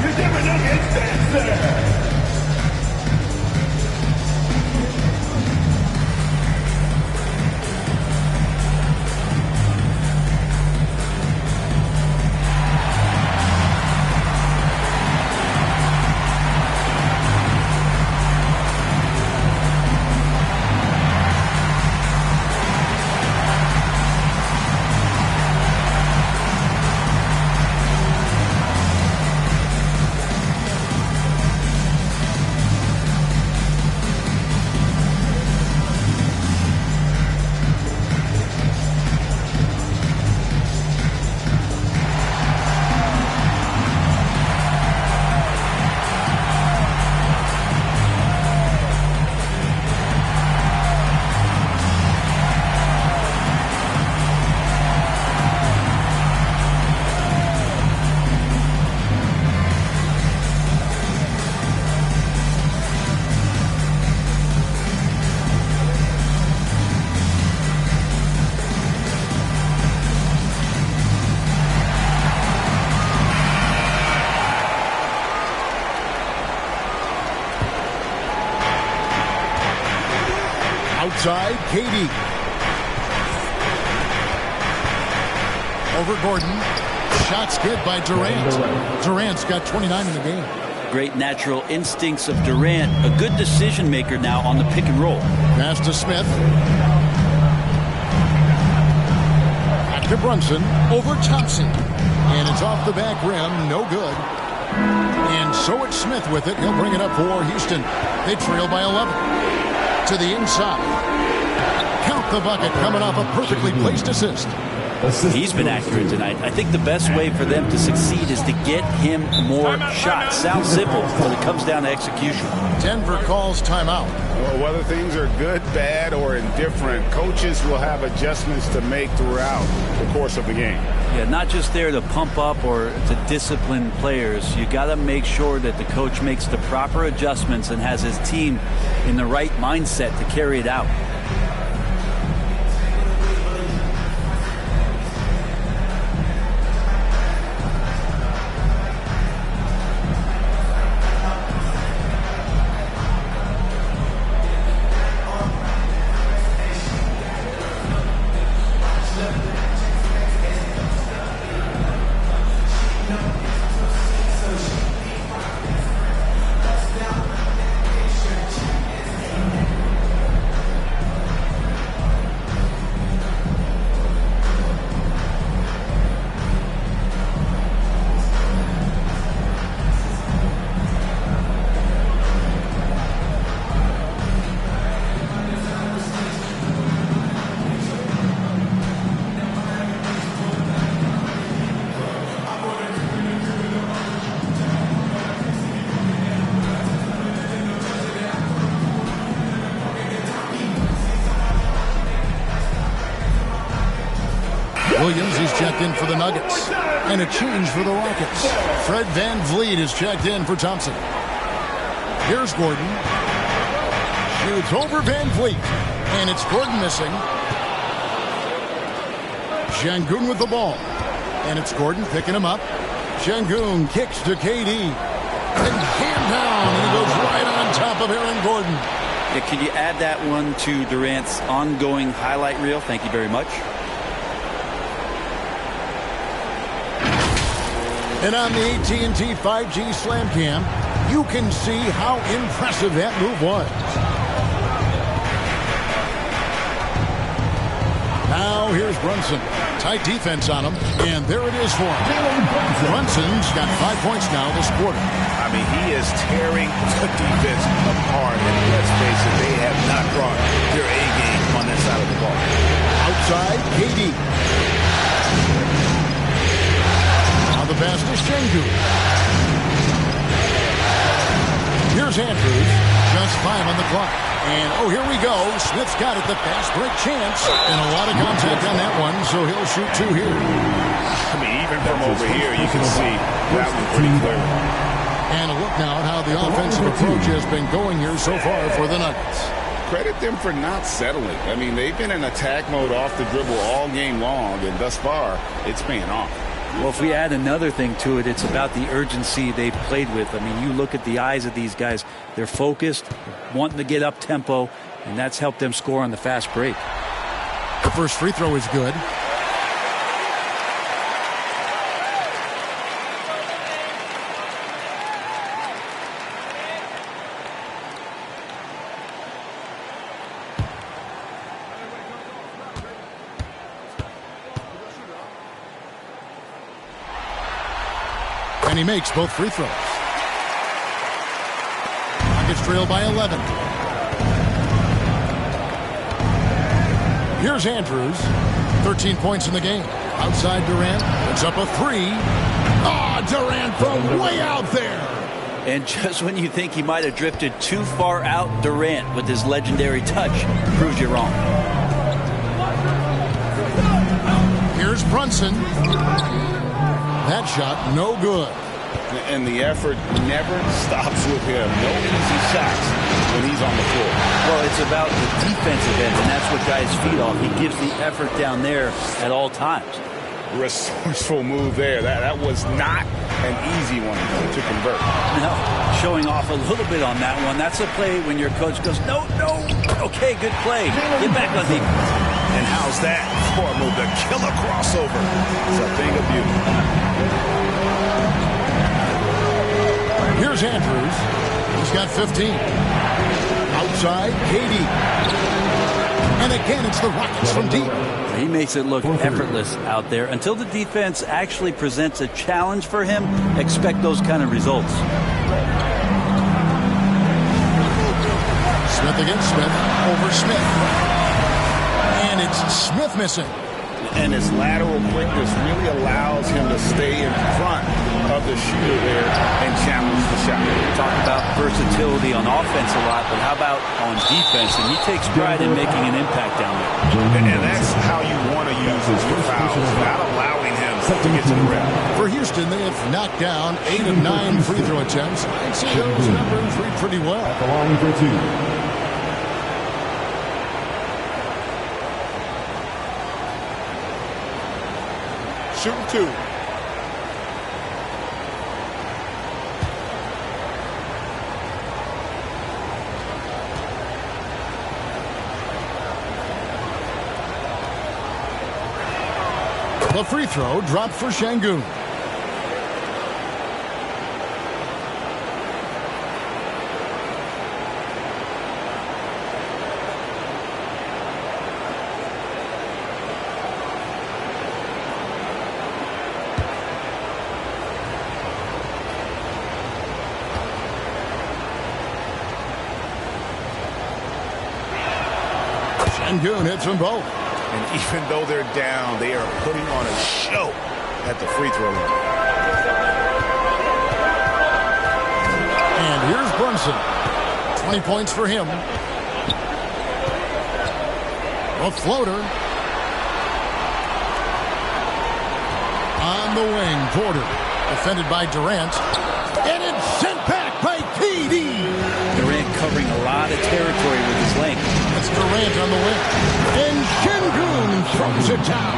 Outside, KD. Over Gordon. Shots good by Durant. Durant's got 29 in the game. Great natural instincts of Durant. A good decision maker now on the pick and roll. Pass to Smith. Back to Brunson. Over Thompson. And it's off the back rim. No good. And so it's Smith with it. He'll bring it up for Houston. They trail by 11. To the inside. Count the bucket coming off a perfectly placed assist. He's been accurate tonight. I think the best way for them to succeed is to get him more shots. Sounds simple, but it comes down to execution. Denver calls timeout. Well, whether things are good, bad, or indifferent, coaches will have adjustments to make throughout the course of the game. Yeah, not just there to pump up or to discipline players. You got to make sure that the coach makes the proper adjustments and has his team in the right mindset to carry it out. Williams is checked in for the Nuggets. And a change for the Rockets. Fred VanVleet is checked in for Thompson. Here's Gordon. Shoots over VanVleet. And it's Gordon missing. Şengün with the ball. And it's Gordon picking him up. Şengün kicks to KD. And hand down. And he goes right on top of Aaron Gordon. Yeah, can you add that one to Durant's ongoing highlight reel? Thank you very much. And on the AT&T 5G Slam Cam, you can see how impressive that move was. Now here's Brunson. Tight defense on him, and there it is for him. Brunson's got 5 points now this quarter. I mean, he is tearing the defense apart. And let's face it, they have not brought their A game on that side of the ball. Outside, KD. Now the pass to Şengün. Here's Andrews. Just 5 on the clock. And, oh, here we go. Smith's got it, the fast break chance. And a lot of contact on that one, so he'll shoot 2 here. I mean, even from over here, you can see that one pretty clear. And a look now at how the offensive approach has been going here so far for the Nuggets. Credit them for not settling. I mean, they've been in attack mode off the dribble all game long, and thus far, it's paying off. Well, if we add another thing to it, it's about the urgency they've played with. I mean, you look at the eyes of these guys. They're focused, wanting to get up tempo, and that's helped them score on the fast break. The first free throw is good. And he makes both free throws. Nuggets trail by 11. Here's Andrews. 13 points in the game. Outside Durant. It's up a 3. Ah, Durant from way out there. And just when you think he might have drifted too far out, Durant, with his legendary touch, proves you wrong. Here's Brunson. That shot, no good. And the effort never stops with him. No easy shots when he's on the floor. Well, it's about the defensive end, and that's what guys feed off. He gives the effort down there at all times. Resourceful move there. That was not an easy one to convert. No, showing off a little bit on that one. That's a play when your coach goes, no. Okay, good play. Get back on defense. And how's that for a move? The killer crossover. It's a thing of beauty. Here's Andrews. He's got 15. Outside, KD. And again, it's the Rockets from deep. He makes it look effortless out there. Until the defense actually presents a challenge for him, expect those kind of results. Smith against Smith. Over Smith. And it's Smith missing. And his lateral quickness really allows him to stay in front of the shooter there and challenge the shot. We talk about versatility on offense a lot, but how about on defense? And he takes pride in making an impact down there. And that's how you want to use this for fouls, not allowing him to get to the rim. For Houston, they have knocked down 8 of 9 free throw attempts. I'd say those numbers read pretty well. At the line for 2. Shooting 2. The free throw dropped for Şengün. Şengün hits them both. And even though they're down, they are putting on a show at the free throw line. And here's Brunson. 20 points for him. A floater. On the wing, Porter. Defended by Durant. And it's sent back by KD. Durant covering a lot of territory with his length. That's Durant on the wing. And Şengün throws it down.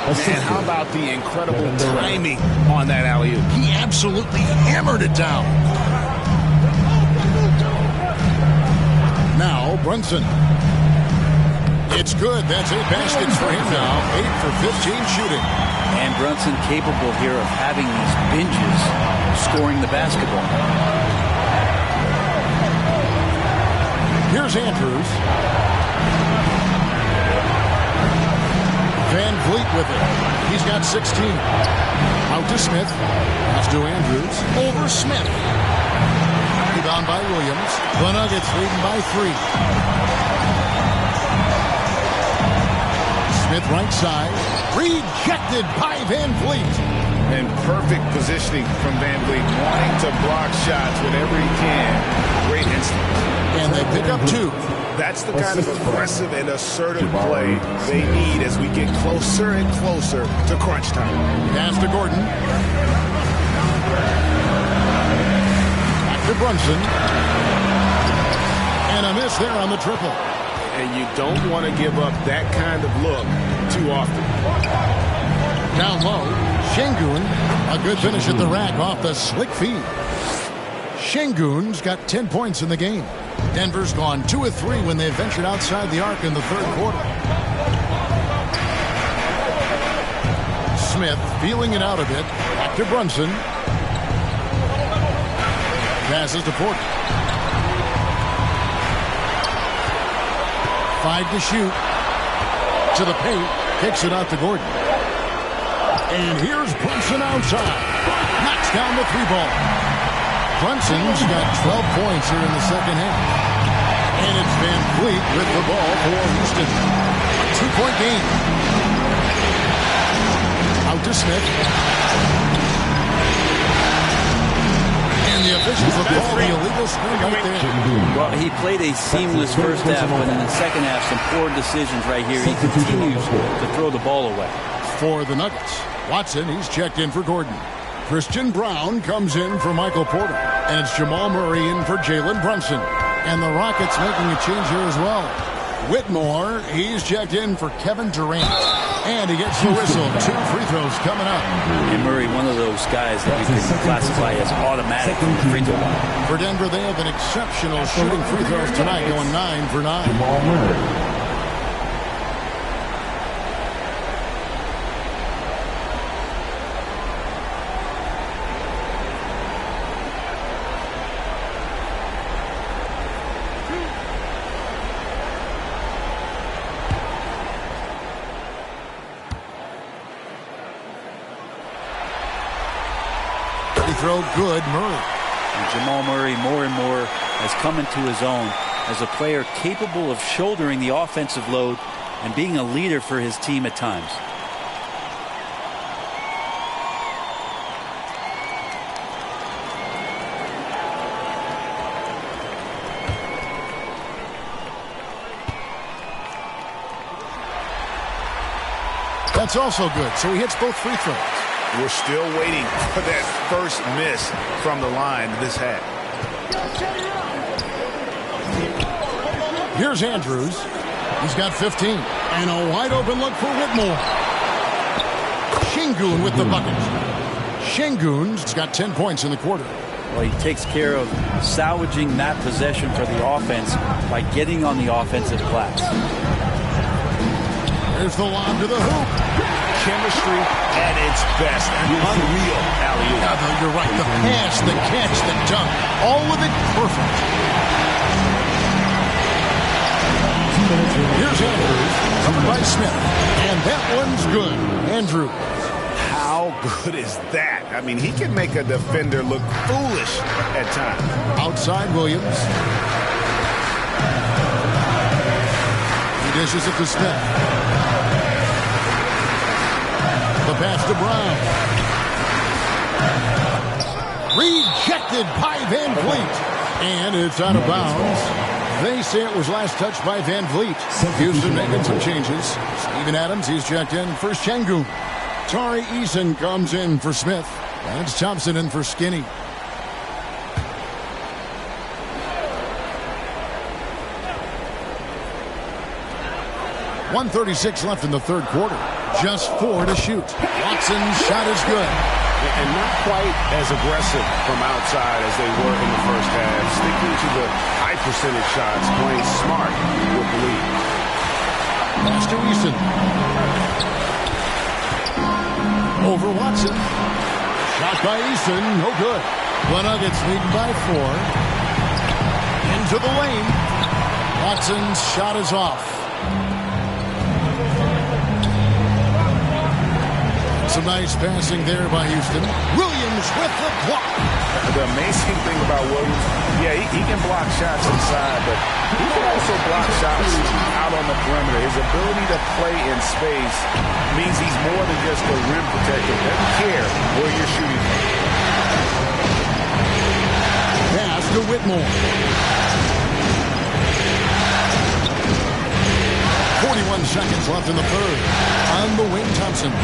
And how about the incredible timing on that alley-oop? He absolutely hammered it down. Now, Brunson. It's good. That's 8 baskets for him now. 8 for 15 shooting. And Brunson capable here of having these binges, scoring the basketball. Here's Andrews. Van Vliet with it. He's got 16. Out to Smith. Pass to Andrews. Over Smith. Rebound by Williams. The Nuggets leading by 3. Smith right side. Rejected by Van Vliet. And perfect positioning from Van Vliet, wanting to block shots whenever he can. Great instinct. And they pick up 2. That's the kind of aggressive and assertive play they need as we get closer and closer to crunch time. Pass to Gordon. Back to Brunson. And a miss there on the triple. And you don't want to give up that kind of look too often. Down low, Şengün, a good finish at the rack off the slick feed. Şengün's got 10 points in the game. Denver's gone 2 of 3 when they ventured outside the arc in the third quarter. Smith feeling it out a bit. Back to Brunson. Passes to Porter. 5 to shoot. To the paint. Kicks it out to Gordon. And here's Brunson outside. Knocks down the 3-ball. Brunson's got 12 points here in the second half. And it's Van Vliet with the ball for Houston. A 2-point game. Out to Smith. And the officials will call the illegal screen right there. Well, he played a seamless first half, but in the second half, some poor decisions right here. He continues to throw the ball away. For the Nuggets, Watson, he's checked in for Gordon. Christian Brown comes in for Michael Porter. And it's Jamal Murray in for Jalen Brunson. And the Rockets making a change here as well. Whitmore, he's checked in for Kevin Durant. And he gets the whistle. 2 free throws coming up. And Murray, one of those guys that you can classify as automatic from the free throw line. For Denver, they have an exceptional shooting free throws tonight, going 9 for 9. Jamal Murray. Throw good, Murray. And Jamal Murray more and more has come into his own as a player capable of shouldering the offensive load and being a leader for his team at times. That's also good. So he hits both free throws. We're still waiting for that first miss from the line this half. Here's Andrews. He's got 15. And a wide open look for Whitmore. Şengün with the bucket. Şengün's got 10 points in the quarter. Well, he takes care of salvaging that possession for the offense by getting on the offensive glass. There's the lob to the hoop. Chemistry at its best. An unreal alley-oop. Yeah, you're right. The pass, the catch, the dunk. All of it perfect. Here's Andrews. Covered by Smith. And that one's good. Andrews. How good is that? I mean, he can make a defender look foolish at times. Outside Williams. He dishes it to Smith. The pass to Brown. Rejected by Van Vliet. And it's out of bounds. They say it was last touched by Van Vliet. Houston making some changes. Steven Adams, he's checked in for Şengün. Tari Eason comes in for Smith. And it's Thompson in for Skinny. .136 left in the third quarter. Just 4 to shoot. Watson's shot is good. And not quite as aggressive from outside as they were in the first half. Sticking to the high percentage shots, playing smart with the lead. Pass to Eason. Over Watson. Shot by Eason, no good. The Nuggets leading by 4. Into the lane. Watson's shot is off. Some nice passing there by Houston. Williams with the block. The amazing thing about Williams, yeah, he can block shots inside, but he can also block shots out on the perimeter. His ability to play in space means he's more than just a rim protector. He doesn't care where you're shooting from. Pass to Whitmore. 41 seconds left in the third. On the wing, Thompson.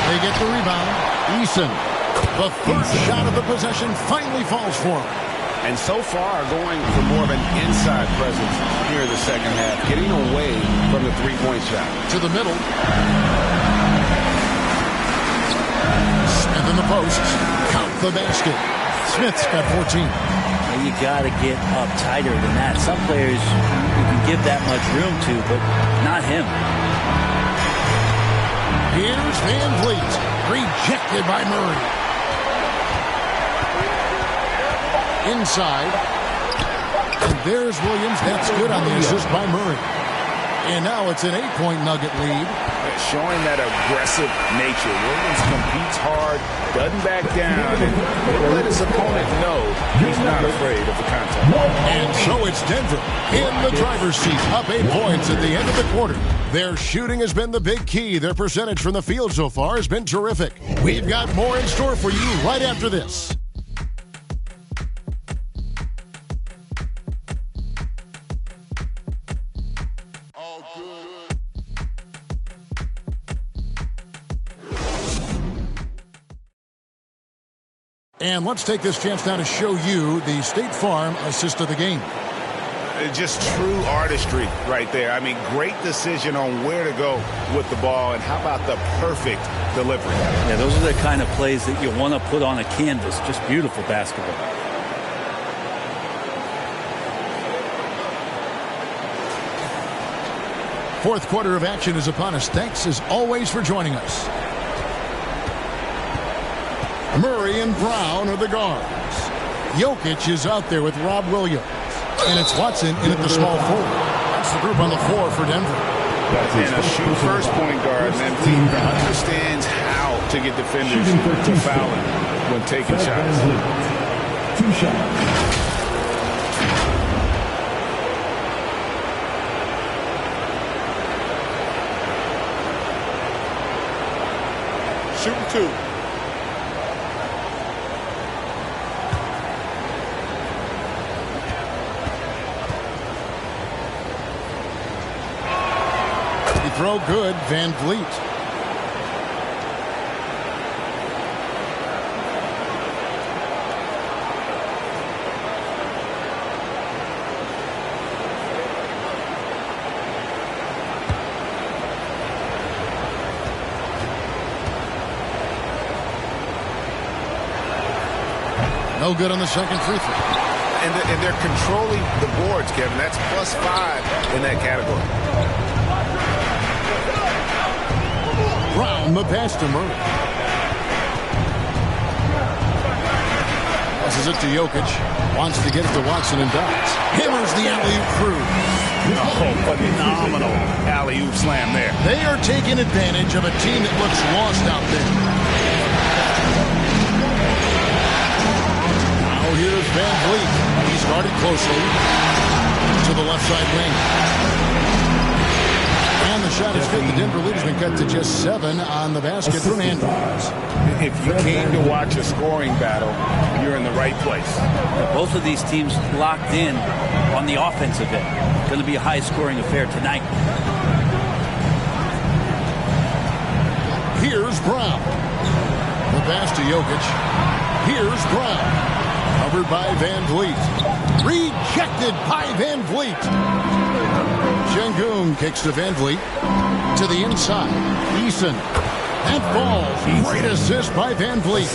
They get the rebound. Eason. The first shot of the possession finally falls for him. And so far, going for more of an inside presence here in the second half, getting away from the three-point shot. To the middle. Smith in the post. Count the basket. Smith's got 14. You got to get up tighter than that. Some players you can give that much room to, but not him. Here's Van Vliet. Rejected by Murray. Inside. And there's Williams. That's good on the assist by Murray. And now it's an 8-point Nugget lead. Showing that aggressive nature. Williams competes hard, doesn't back down, and will let his opponent know he's not afraid of the contact. And so it's Denver in the driver's seat, up 8 points at the end of the quarter. Their shooting has been the big key. Their percentage from the field so far has been terrific. We've got more in store for you right after this. And let's take this chance now to show you the State Farm assist of the game. Just true artistry right there. I mean, great decision on where to go with the ball, and how about the perfect delivery? Yeah, those are the kind of plays that you want to put on a canvas. Just beautiful basketball. Fourth quarter of action is upon us. Thanks as always for joining us. Murray and Brown are the guards. Jokic is out there with Rob Williams. And it's Watson in at the small forward. That's the group on the floor for Denver. And a shoot first point guard, and he understands how to get defenders to foul him when taking shots. 2 shots. Shooting 2. Throw good, Van Vliet. No good on the second free throw. And they're controlling the boards, Kevin. That's +5 in that category. Brown, the pass to Murray. Passes it to Jokic. Wants to get it to Watson and does. Hammers the alley-oop through. Oh, phenomenal alley-oop slam there. They are taking advantage of a team that looks lost out there. Now here's Van Vliet. He's guarded closely to the left side wing. And the shot is good. The Denver lead has been cut to just 7 on the basket from Andrews. If you came to watch a scoring battle, you're in the right place. Both of these teams locked in on the offensive end. Going to be a high-scoring affair tonight. Here's Brown. The pass to Jokic. Here's Brown. Covered by Van Vliet. Rejected by Van Vliet. Şengün kicks to Van Vliet. To the inside. Eason. And falls. Great assist by Van Vliet.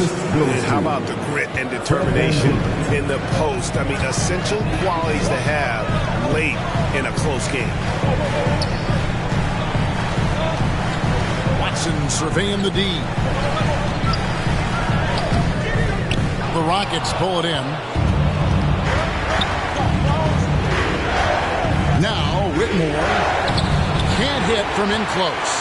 How about the grit and determination in the post? I mean, essential qualities to have late in a close game. Watson surveying the D. The Rockets pull it in. Now Whitmore can't hit from in close.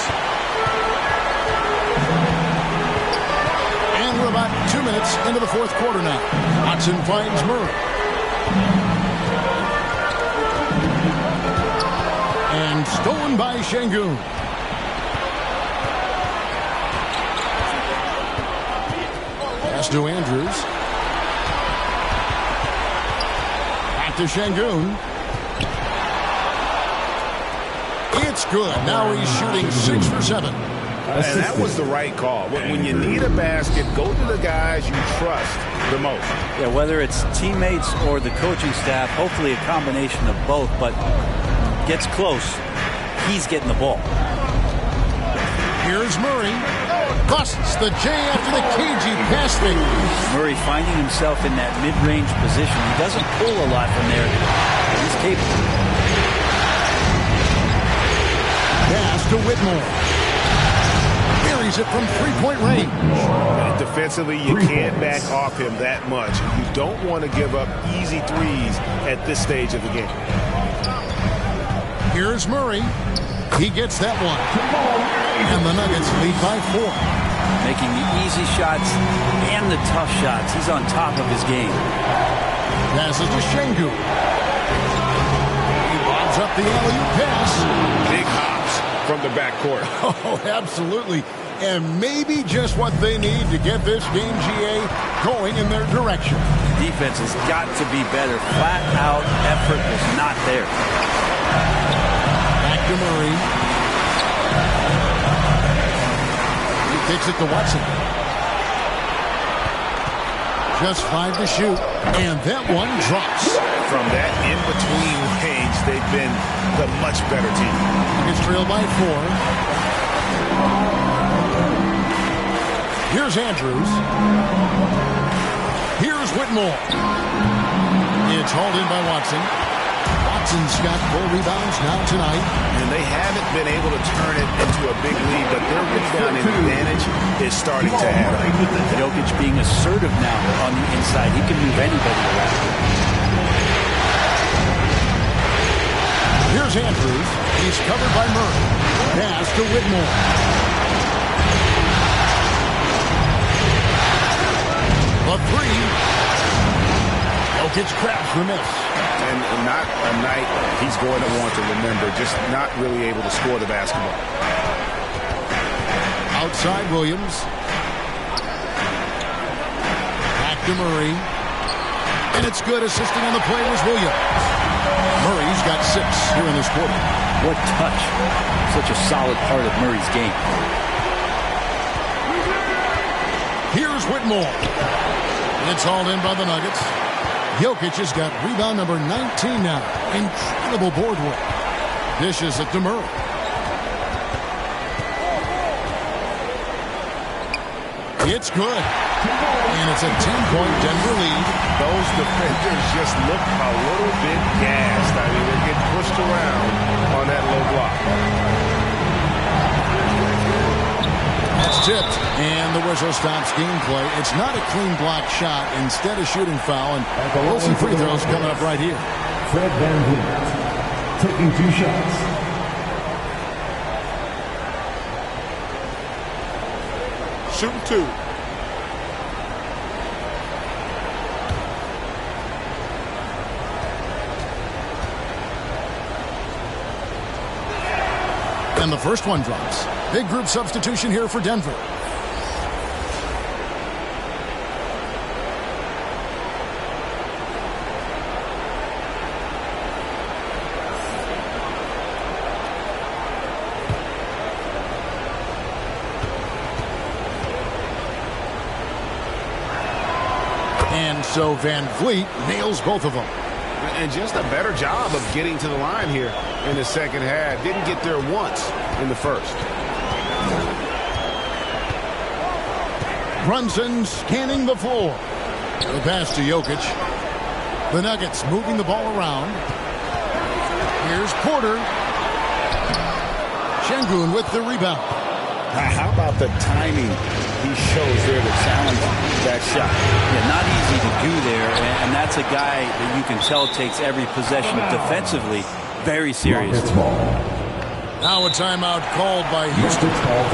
And we're about 2 minutes into the fourth quarter now. Watson finds Murray. And stolen by Şengün. Pass to Andrews. Back to Şengün. It's good. Now he's shooting 6 for 7. And that was the right call. When you need a basket, go to the guys you trust the most. Yeah, whether it's teammates or the coaching staff, hopefully a combination of both, but gets close, he's getting the ball. Here's Murray. Busts the J after the cagey pass fake. Murray finding himself in that mid-range position. He doesn't pull a lot from there. He's capable. Pass to Whitmore. Buries it from three-point range. Defensively, you can't back off him that much. You don't want to give up easy threes at this stage of the game. Here's Murray. He gets that one. And the Nuggets lead by 4. Making the easy shots and the tough shots. He's on top of his game. Passes to Şengün. He bobs up the alley-oop pass. Big hops from the backcourt. Oh, absolutely. And maybe just what they need to get this game, GA, going in their direction. Defense has got to be better. Flat out effort was not there. Back to Murray. He kicks it to Watson. Just 5 to shoot. And that one drops. From that in-between range, they've been the much better team. It's trailed by 4. Here's Andrews. Here's Whitmore. It's hauled in by Watson. Watson's got 4 rebounds now tonight. And they haven't been able to turn it into a big lead, but their rebounding advantage is starting to add up. Jokic being assertive now on the inside. He can move anybody around. Here's Andrews. He's covered by Murray. Pass to Whitmore. A 3. Jokic grabs the miss. And not a night he's going to want to remember. Just not really able to score the basketball. Outside Williams. Back to Murray. And it's good. Assisting on the play was Williams. Murray's got 6 here in this quarter. What touch. Such a solid part of Murray's game. Here's Whitmore. It's hauled in by the Nuggets. Jokic has got rebound number 19 now. Incredible board work. Dishes it to Murray. It's good. And it's a 10-point Denver lead. Those defenders just look a little bit gassed. I mean, they get pushed around on that low block. It's tipped, and the whistle stops gameplay. It's not a clean block shot. Instead, a shooting foul, and we'll see free throws coming up right here. Fred VanVleet taking 2 shots. Shooting 2. And the first one drops. Big group substitution here for Denver. And so VanVleet nails both of them. And just a better job of getting to the line here in the second half. Didn't get there once in the first. Brunson scanning the floor. The pass to Jokic. The Nuggets moving the ball around. Here's Porter. Şengün with the rebound. How about the timing he shows there to challenge that shot? Yeah, not easy to do there, and that's a guy that you can tell takes every possession defensively very serious. Now a timeout called by Houston.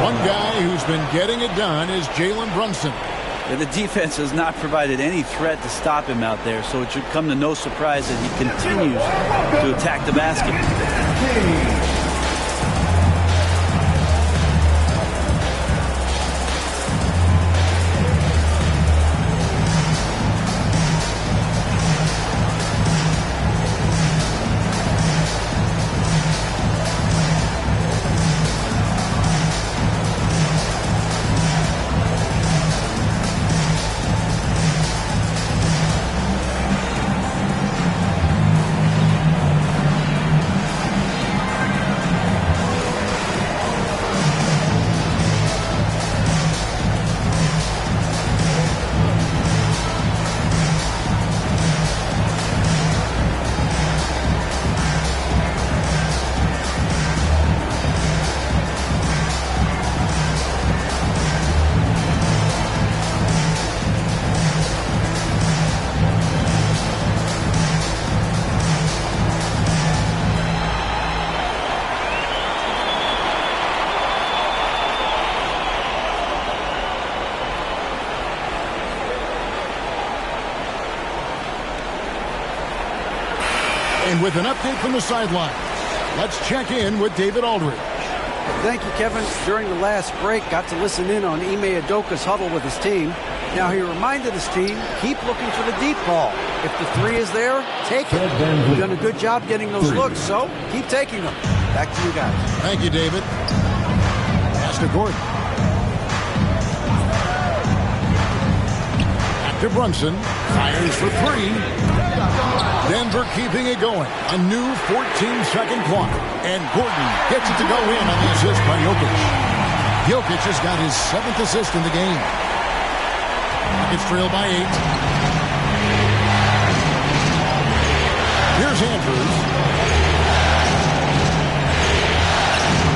One guy who's been getting it done is Jalen Brunson. Yeah, the defense has not provided any threat to stop him out there, so it should come to no surprise that he continues to attack the basket. And with an update from the sidelines, let's check in with David Aldridge. Thank you, Kevin. During the last break, got to listen in on Ime Udoka's huddle with his team. Now he reminded his team, keep looking for the deep ball. If the three is there, take it. You've done a good job getting those looks, so keep taking them. Back to you guys. Thank you, David. Pass to Gordon. Back to Brunson. Fires for three. Denver keeping it going. A new 14-second clock. And Gordon gets it to go in on the assist by Jokic. Jokic has got his 7th assist in the game. It's trailed by 8. Here's Andrews.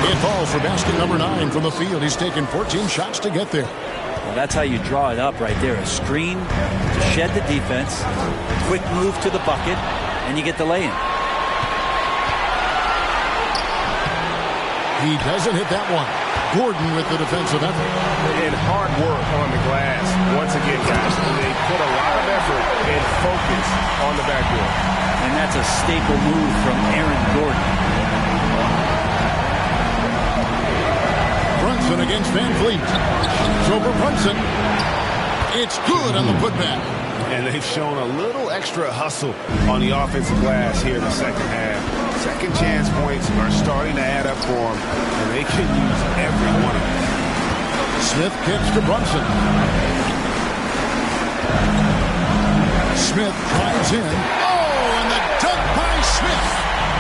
It falls for basket number 9 from the field. He's taken 14 shots to get there. Well, that's how you draw it up right there. A screen to shed the defense, quick move to the bucket, and you get the lay-in. He doesn't hit that one. Gordon with the defensive effort. And hard work on the glass. Once again, guys, they put a lot of effort and focus on the backboard. And that's a staple move from Aaron Gordon. Brunson against Van Vliet. So for Brunson, it's good on the putback. And they've shown a little extra hustle on the offensive glass here in the second half. Second chance points are starting to add up for them, and they can use every one of them. Smith kicks to Brunson. Smith drives in. Oh, and the dunk by Smith.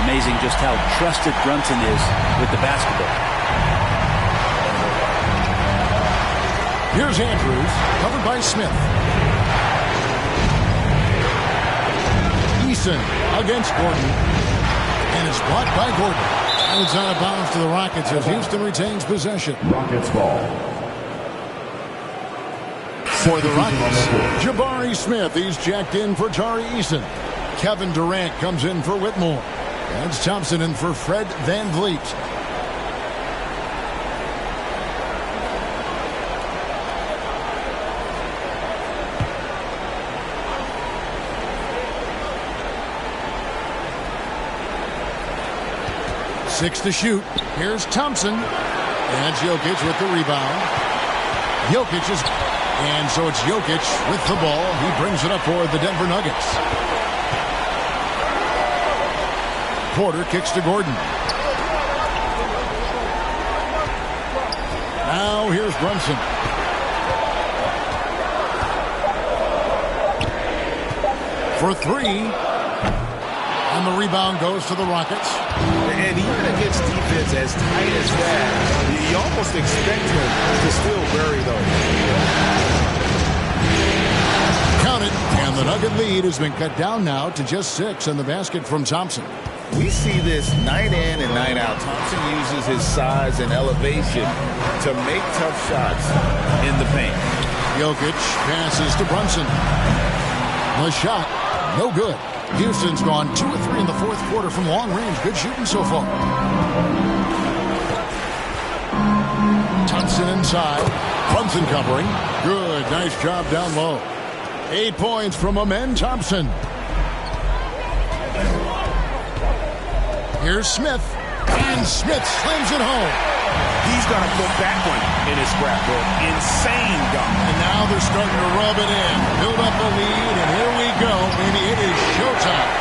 Amazing just how trusted Brunson is with the basketball. Here's Andrews, covered by Smith. Eason against Gordon. And it's blocked by Gordon. And it's out of bounds to the Rockets as Houston retains possession. Rockets ball. For the Rockets, Jabari Smith. He's jacked in for Tari Eason. Kevin Durant comes in for Whitmore. That's Thompson in for Fred Van Vliet. Six to shoot. Here's Thompson. And Jokic with the rebound. Jokic is... And so it's Jokic with the ball. He brings it up for the Denver Nuggets. Porter kicks to Gordon. Now here's Brunson. For three. And the rebound goes to the Rockets. And even against defense as tight as that, you almost expect him to still bury those. Count it. And the Nugget lead has been cut down now to just 6 in the basket from Thompson. We see this night in and night out. Thompson uses his size and elevation to make tough shots in the paint. Jokic passes to Brunson. The shot, no good. Houston's gone 2 of 3 in the fourth quarter from long range. Good shooting so far. Thompson inside. Brunson covering. Good. Nice job down low. 8 points from Amen Thompson. Here's Smith. And Smith slams it home. He's going to put that one in his scrapbook. Insane dunk. And now they're starting to rub it in. Build up a lead, and here we go. Maybe it is showtime.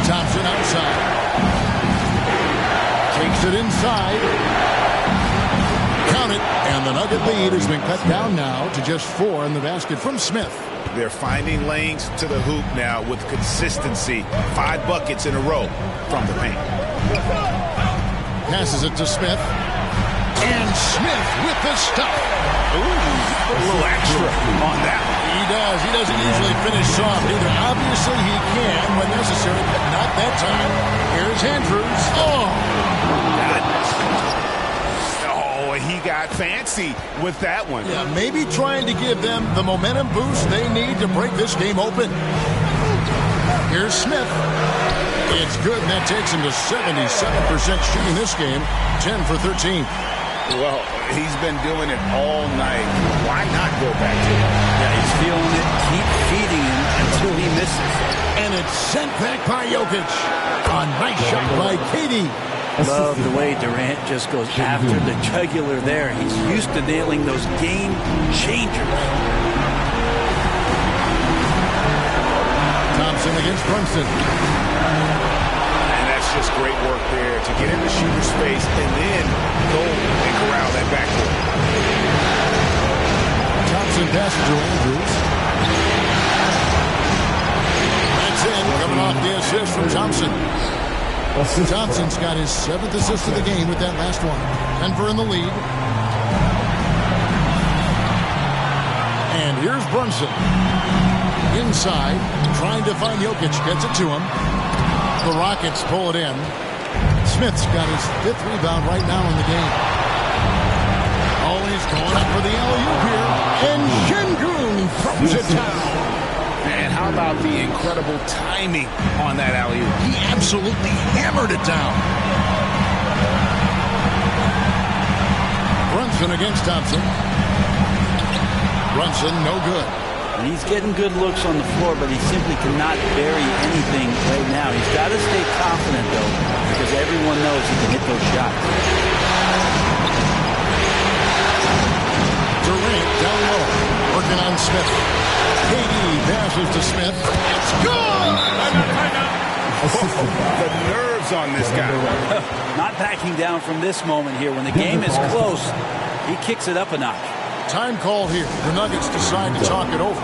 Thompson outside. Takes it inside. Count it. And the Nugget lead has been cut down now to just 4 in the basket from Smith. They're finding lanes to the hoop now with consistency. 5 buckets in a row from the paint. Passes it to Smith. And Smith with the stuff. Ooh, a little extra on that one. He does. He doesn't usually finish soft either. Obviously, he can when necessary, but not that time. Here's Andrews. He got fancy with that one. Yeah, maybe trying to give them the momentum boost they need to break this game open. Here's Smith. It's good, and that takes him to 77% shooting this game. 10 for 13. Well, he's been doing it all night. Why not go back to it? Yeah, he's feeling it. Keep feeding him until he misses. And it's sent back by Jokic. A nice shot by Katie. Love the way Durant just goes after the jugular there. He's used to nailing those game changers. Thompson against Brunson. And that's just great work there to get into shooter space and then go and corral that backcourt. Thompson passes to Andrews. That's in, coming off the assist from Thompson. Thompson's got his 7th assist of the game with that last one. Denver in the lead. And here's Brunson. Inside, trying to find Jokic. Gets it to him. The Rockets pull it in. Smith's got his 5th rebound right now in the game. Oh, he's going up for the alley-oop here. And Şengün throws it down. And how about the incredible timing on that alley-oop? He absolutely hammered it down. Brunson against Thompson. Brunson, no good. And he's getting good looks on the floor, but he simply cannot bury anything right now. He's got to stay confident, though, because everyone knows he can hit those shots. Durant down low, working on Smith. KD passes to Smith. It's good! The nerves on this guy. Not backing down from this moment here. When the game is close, he kicks it up a notch. Time called here. The Nuggets decide to talk it over.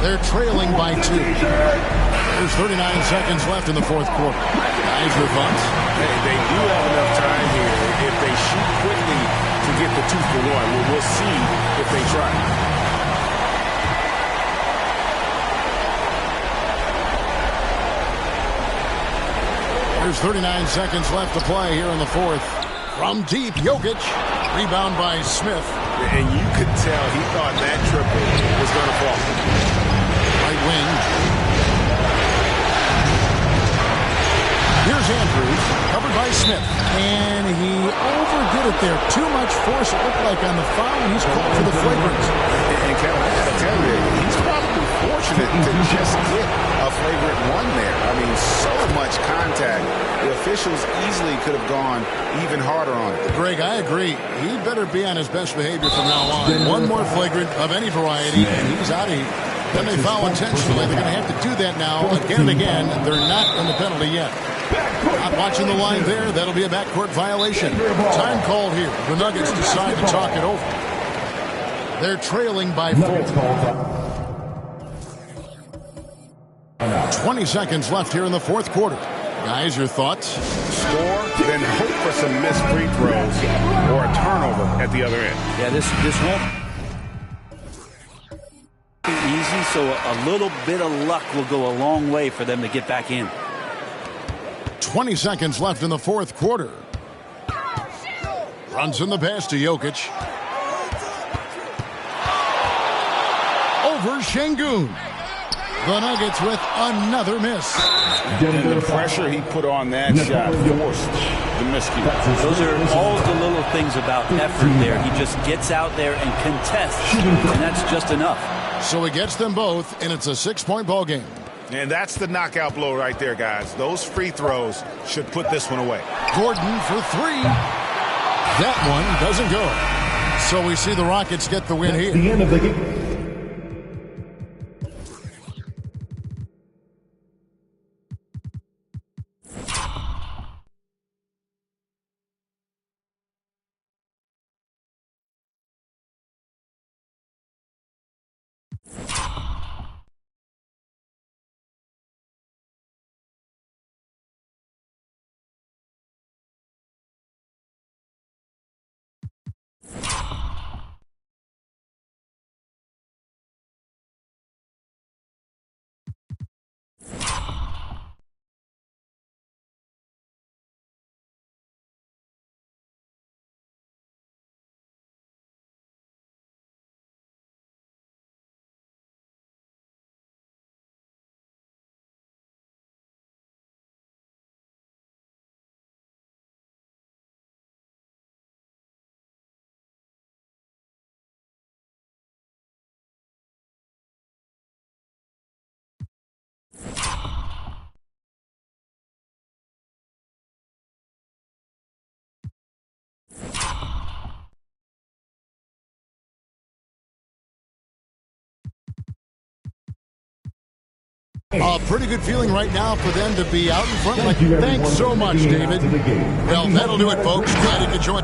They're trailing by 2. There's 39 seconds left in the 4th quarter. Guys, your thoughts? Hey, they do have enough time here. If they shoot quickly to get the 2 for 1, we'll see if they try. There's 39 seconds left to play here in the 4th. From deep, Jokic. Rebound by Smith. And you could tell he thought that triple was going to fall. Right wing. Here's Andrews, covered by Smith. And he overdid it there. Too much force, it looked like, on the foul, and he's called for the flagrant. And Kevin, I got to tell you, he's probably fortunate to just get a flagrant 1 there. I mean, so much contact. The officials easily could have gone even harder on it. Greg, I agree. He better be on his best behavior from now on. One more flagrant of any variety, and he's out of here. Then they foul intentionally. They're going to have to do that now again and again. They're not in the penalty yet. Not watching the line there. That'll be a backcourt violation. Time called here. The Nuggets decide to talk it over. They're trailing by 4. 20 seconds left here in the 4th quarter. Guys, your thoughts? Score, then hope for some missed free throws or a turnover at the other end. Yeah, this won't be easy, so a little bit of luck will go a long way for them to get back in. 20 seconds left in the 4th quarter. Runs in the pass to Jokic. Over Şengün. The Nuggets with another miss. And the pressure he put on that shot forced the miscue. Those are all the little things about effort there. He just gets out there and contests, and that's just enough. So he gets them both, and it's a 6-point ball game. And that's the knockout blow right there, guys. Those free throws should put this one away. Gordon for 3. That one doesn't go. So we see the Rockets get the win here. The end of the game. A pretty good feeling right now for them to be out in front. Thanks so much, David. Well, that'll do it, folks. Glad you could join.